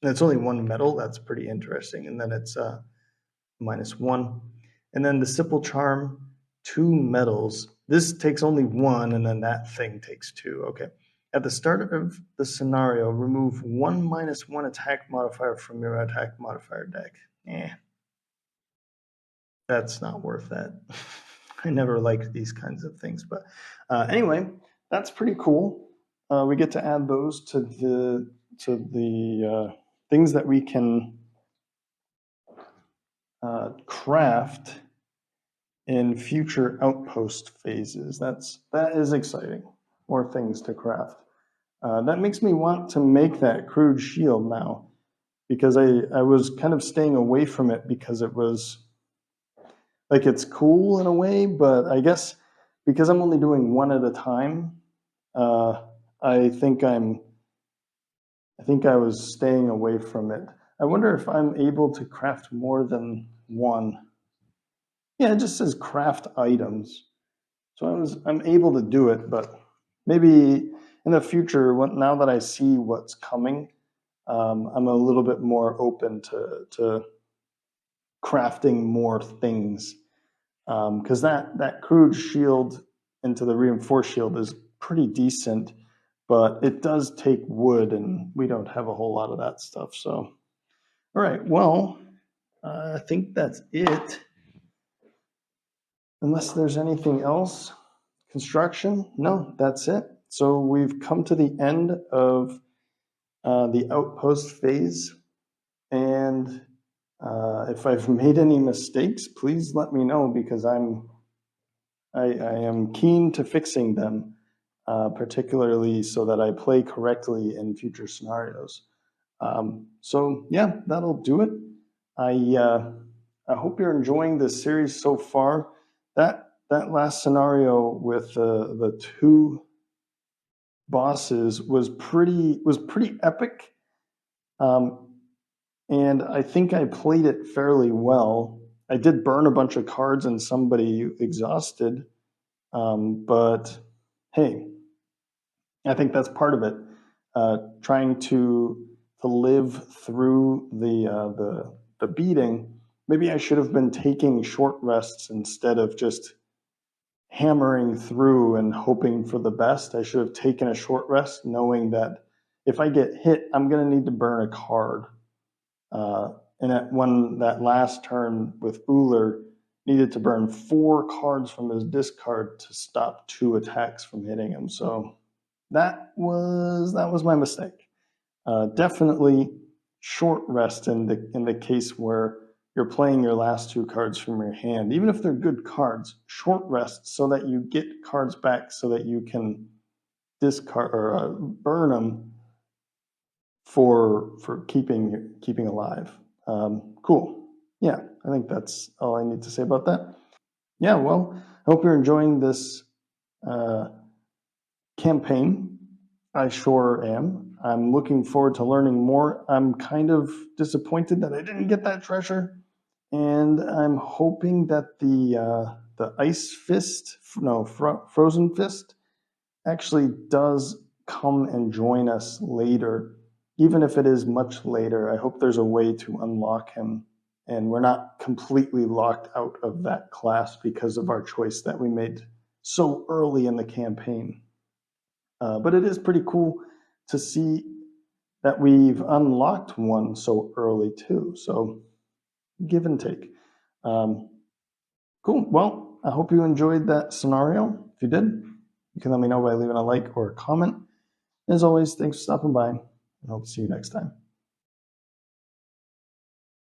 And it's only 1 metal. That's pretty interesting. And then it's -1. And then the simple charm, 2 metals. This takes only 1, and then that thing takes 2. Okay. At the start of the scenario, remove 1 - 1 attack modifier from your attack modifier deck. That's not worth that. I never liked these kinds of things, but anyway, that's pretty cool. We get to add those to the things that we can craft in future outpost phases. That is exciting. More things to craft. That makes me want to make that crude shield now, because I was kind of staying away from it because it was like, it's cool in a way, but I guess because I'm only doing one at a time, uh, I think I was staying away from it. I wonder if I'm able to craft more than one. Yeah, it just says craft items. So I'm able to do it, but maybe in the future, now that I see what's coming, I'm a little bit more open to crafting more things. Because that crude shield into the reinforced shield is pretty decent, but it does take wood, and we don't have a whole lot of that stuff. So, all right, well, I think that's it. Unless there's anything else. Construction? No, that's it. So we've come to the end of the outpost phase, and if I've made any mistakes, please let me know, because I am keen to fixing them, particularly so that I play correctly in future scenarios. So yeah, that'll do it. I hope you're enjoying this series so far. That last scenario with the two bosses was pretty epic, and I think I played it fairly well. I did burn a bunch of cards and somebody exhausted, but hey, I think that's part of it. Trying to live through the beating. Maybe I should have been taking short rests instead of just hammering through and hoping for the best. I should have taken a short rest, knowing that if I get hit, I'm going to need to burn a card. And that last turn with Uller, needed to burn 4 cards from his discard to stop 2 attacks from hitting him. So that was my mistake. Definitely short rest in the case where you're playing your last 2 cards from your hand, even if they're good cards. Short rest so that you get cards back, so that you can discard or burn them for keeping alive. Cool. Yeah, I think that's all I need to say about that. Yeah, well, I hope you're enjoying this campaign. I sure am. I'm looking forward to learning more. I'm kind of disappointed that I didn't get that treasure, and I'm hoping that the ice fist, no, frozen fist, actually does come and join us later. Even if it is much later, I hope there's a way to unlock him, and we're not completely locked out of that class because of our choice that we made so early in the campaign. But it is pretty cool to see that we've unlocked one so early too. So give and take. Cool. Well, I hope you enjoyed that scenario. If you did, you can let me know by leaving a like or a comment. As always, thanks for stopping by, and hope to see you next time.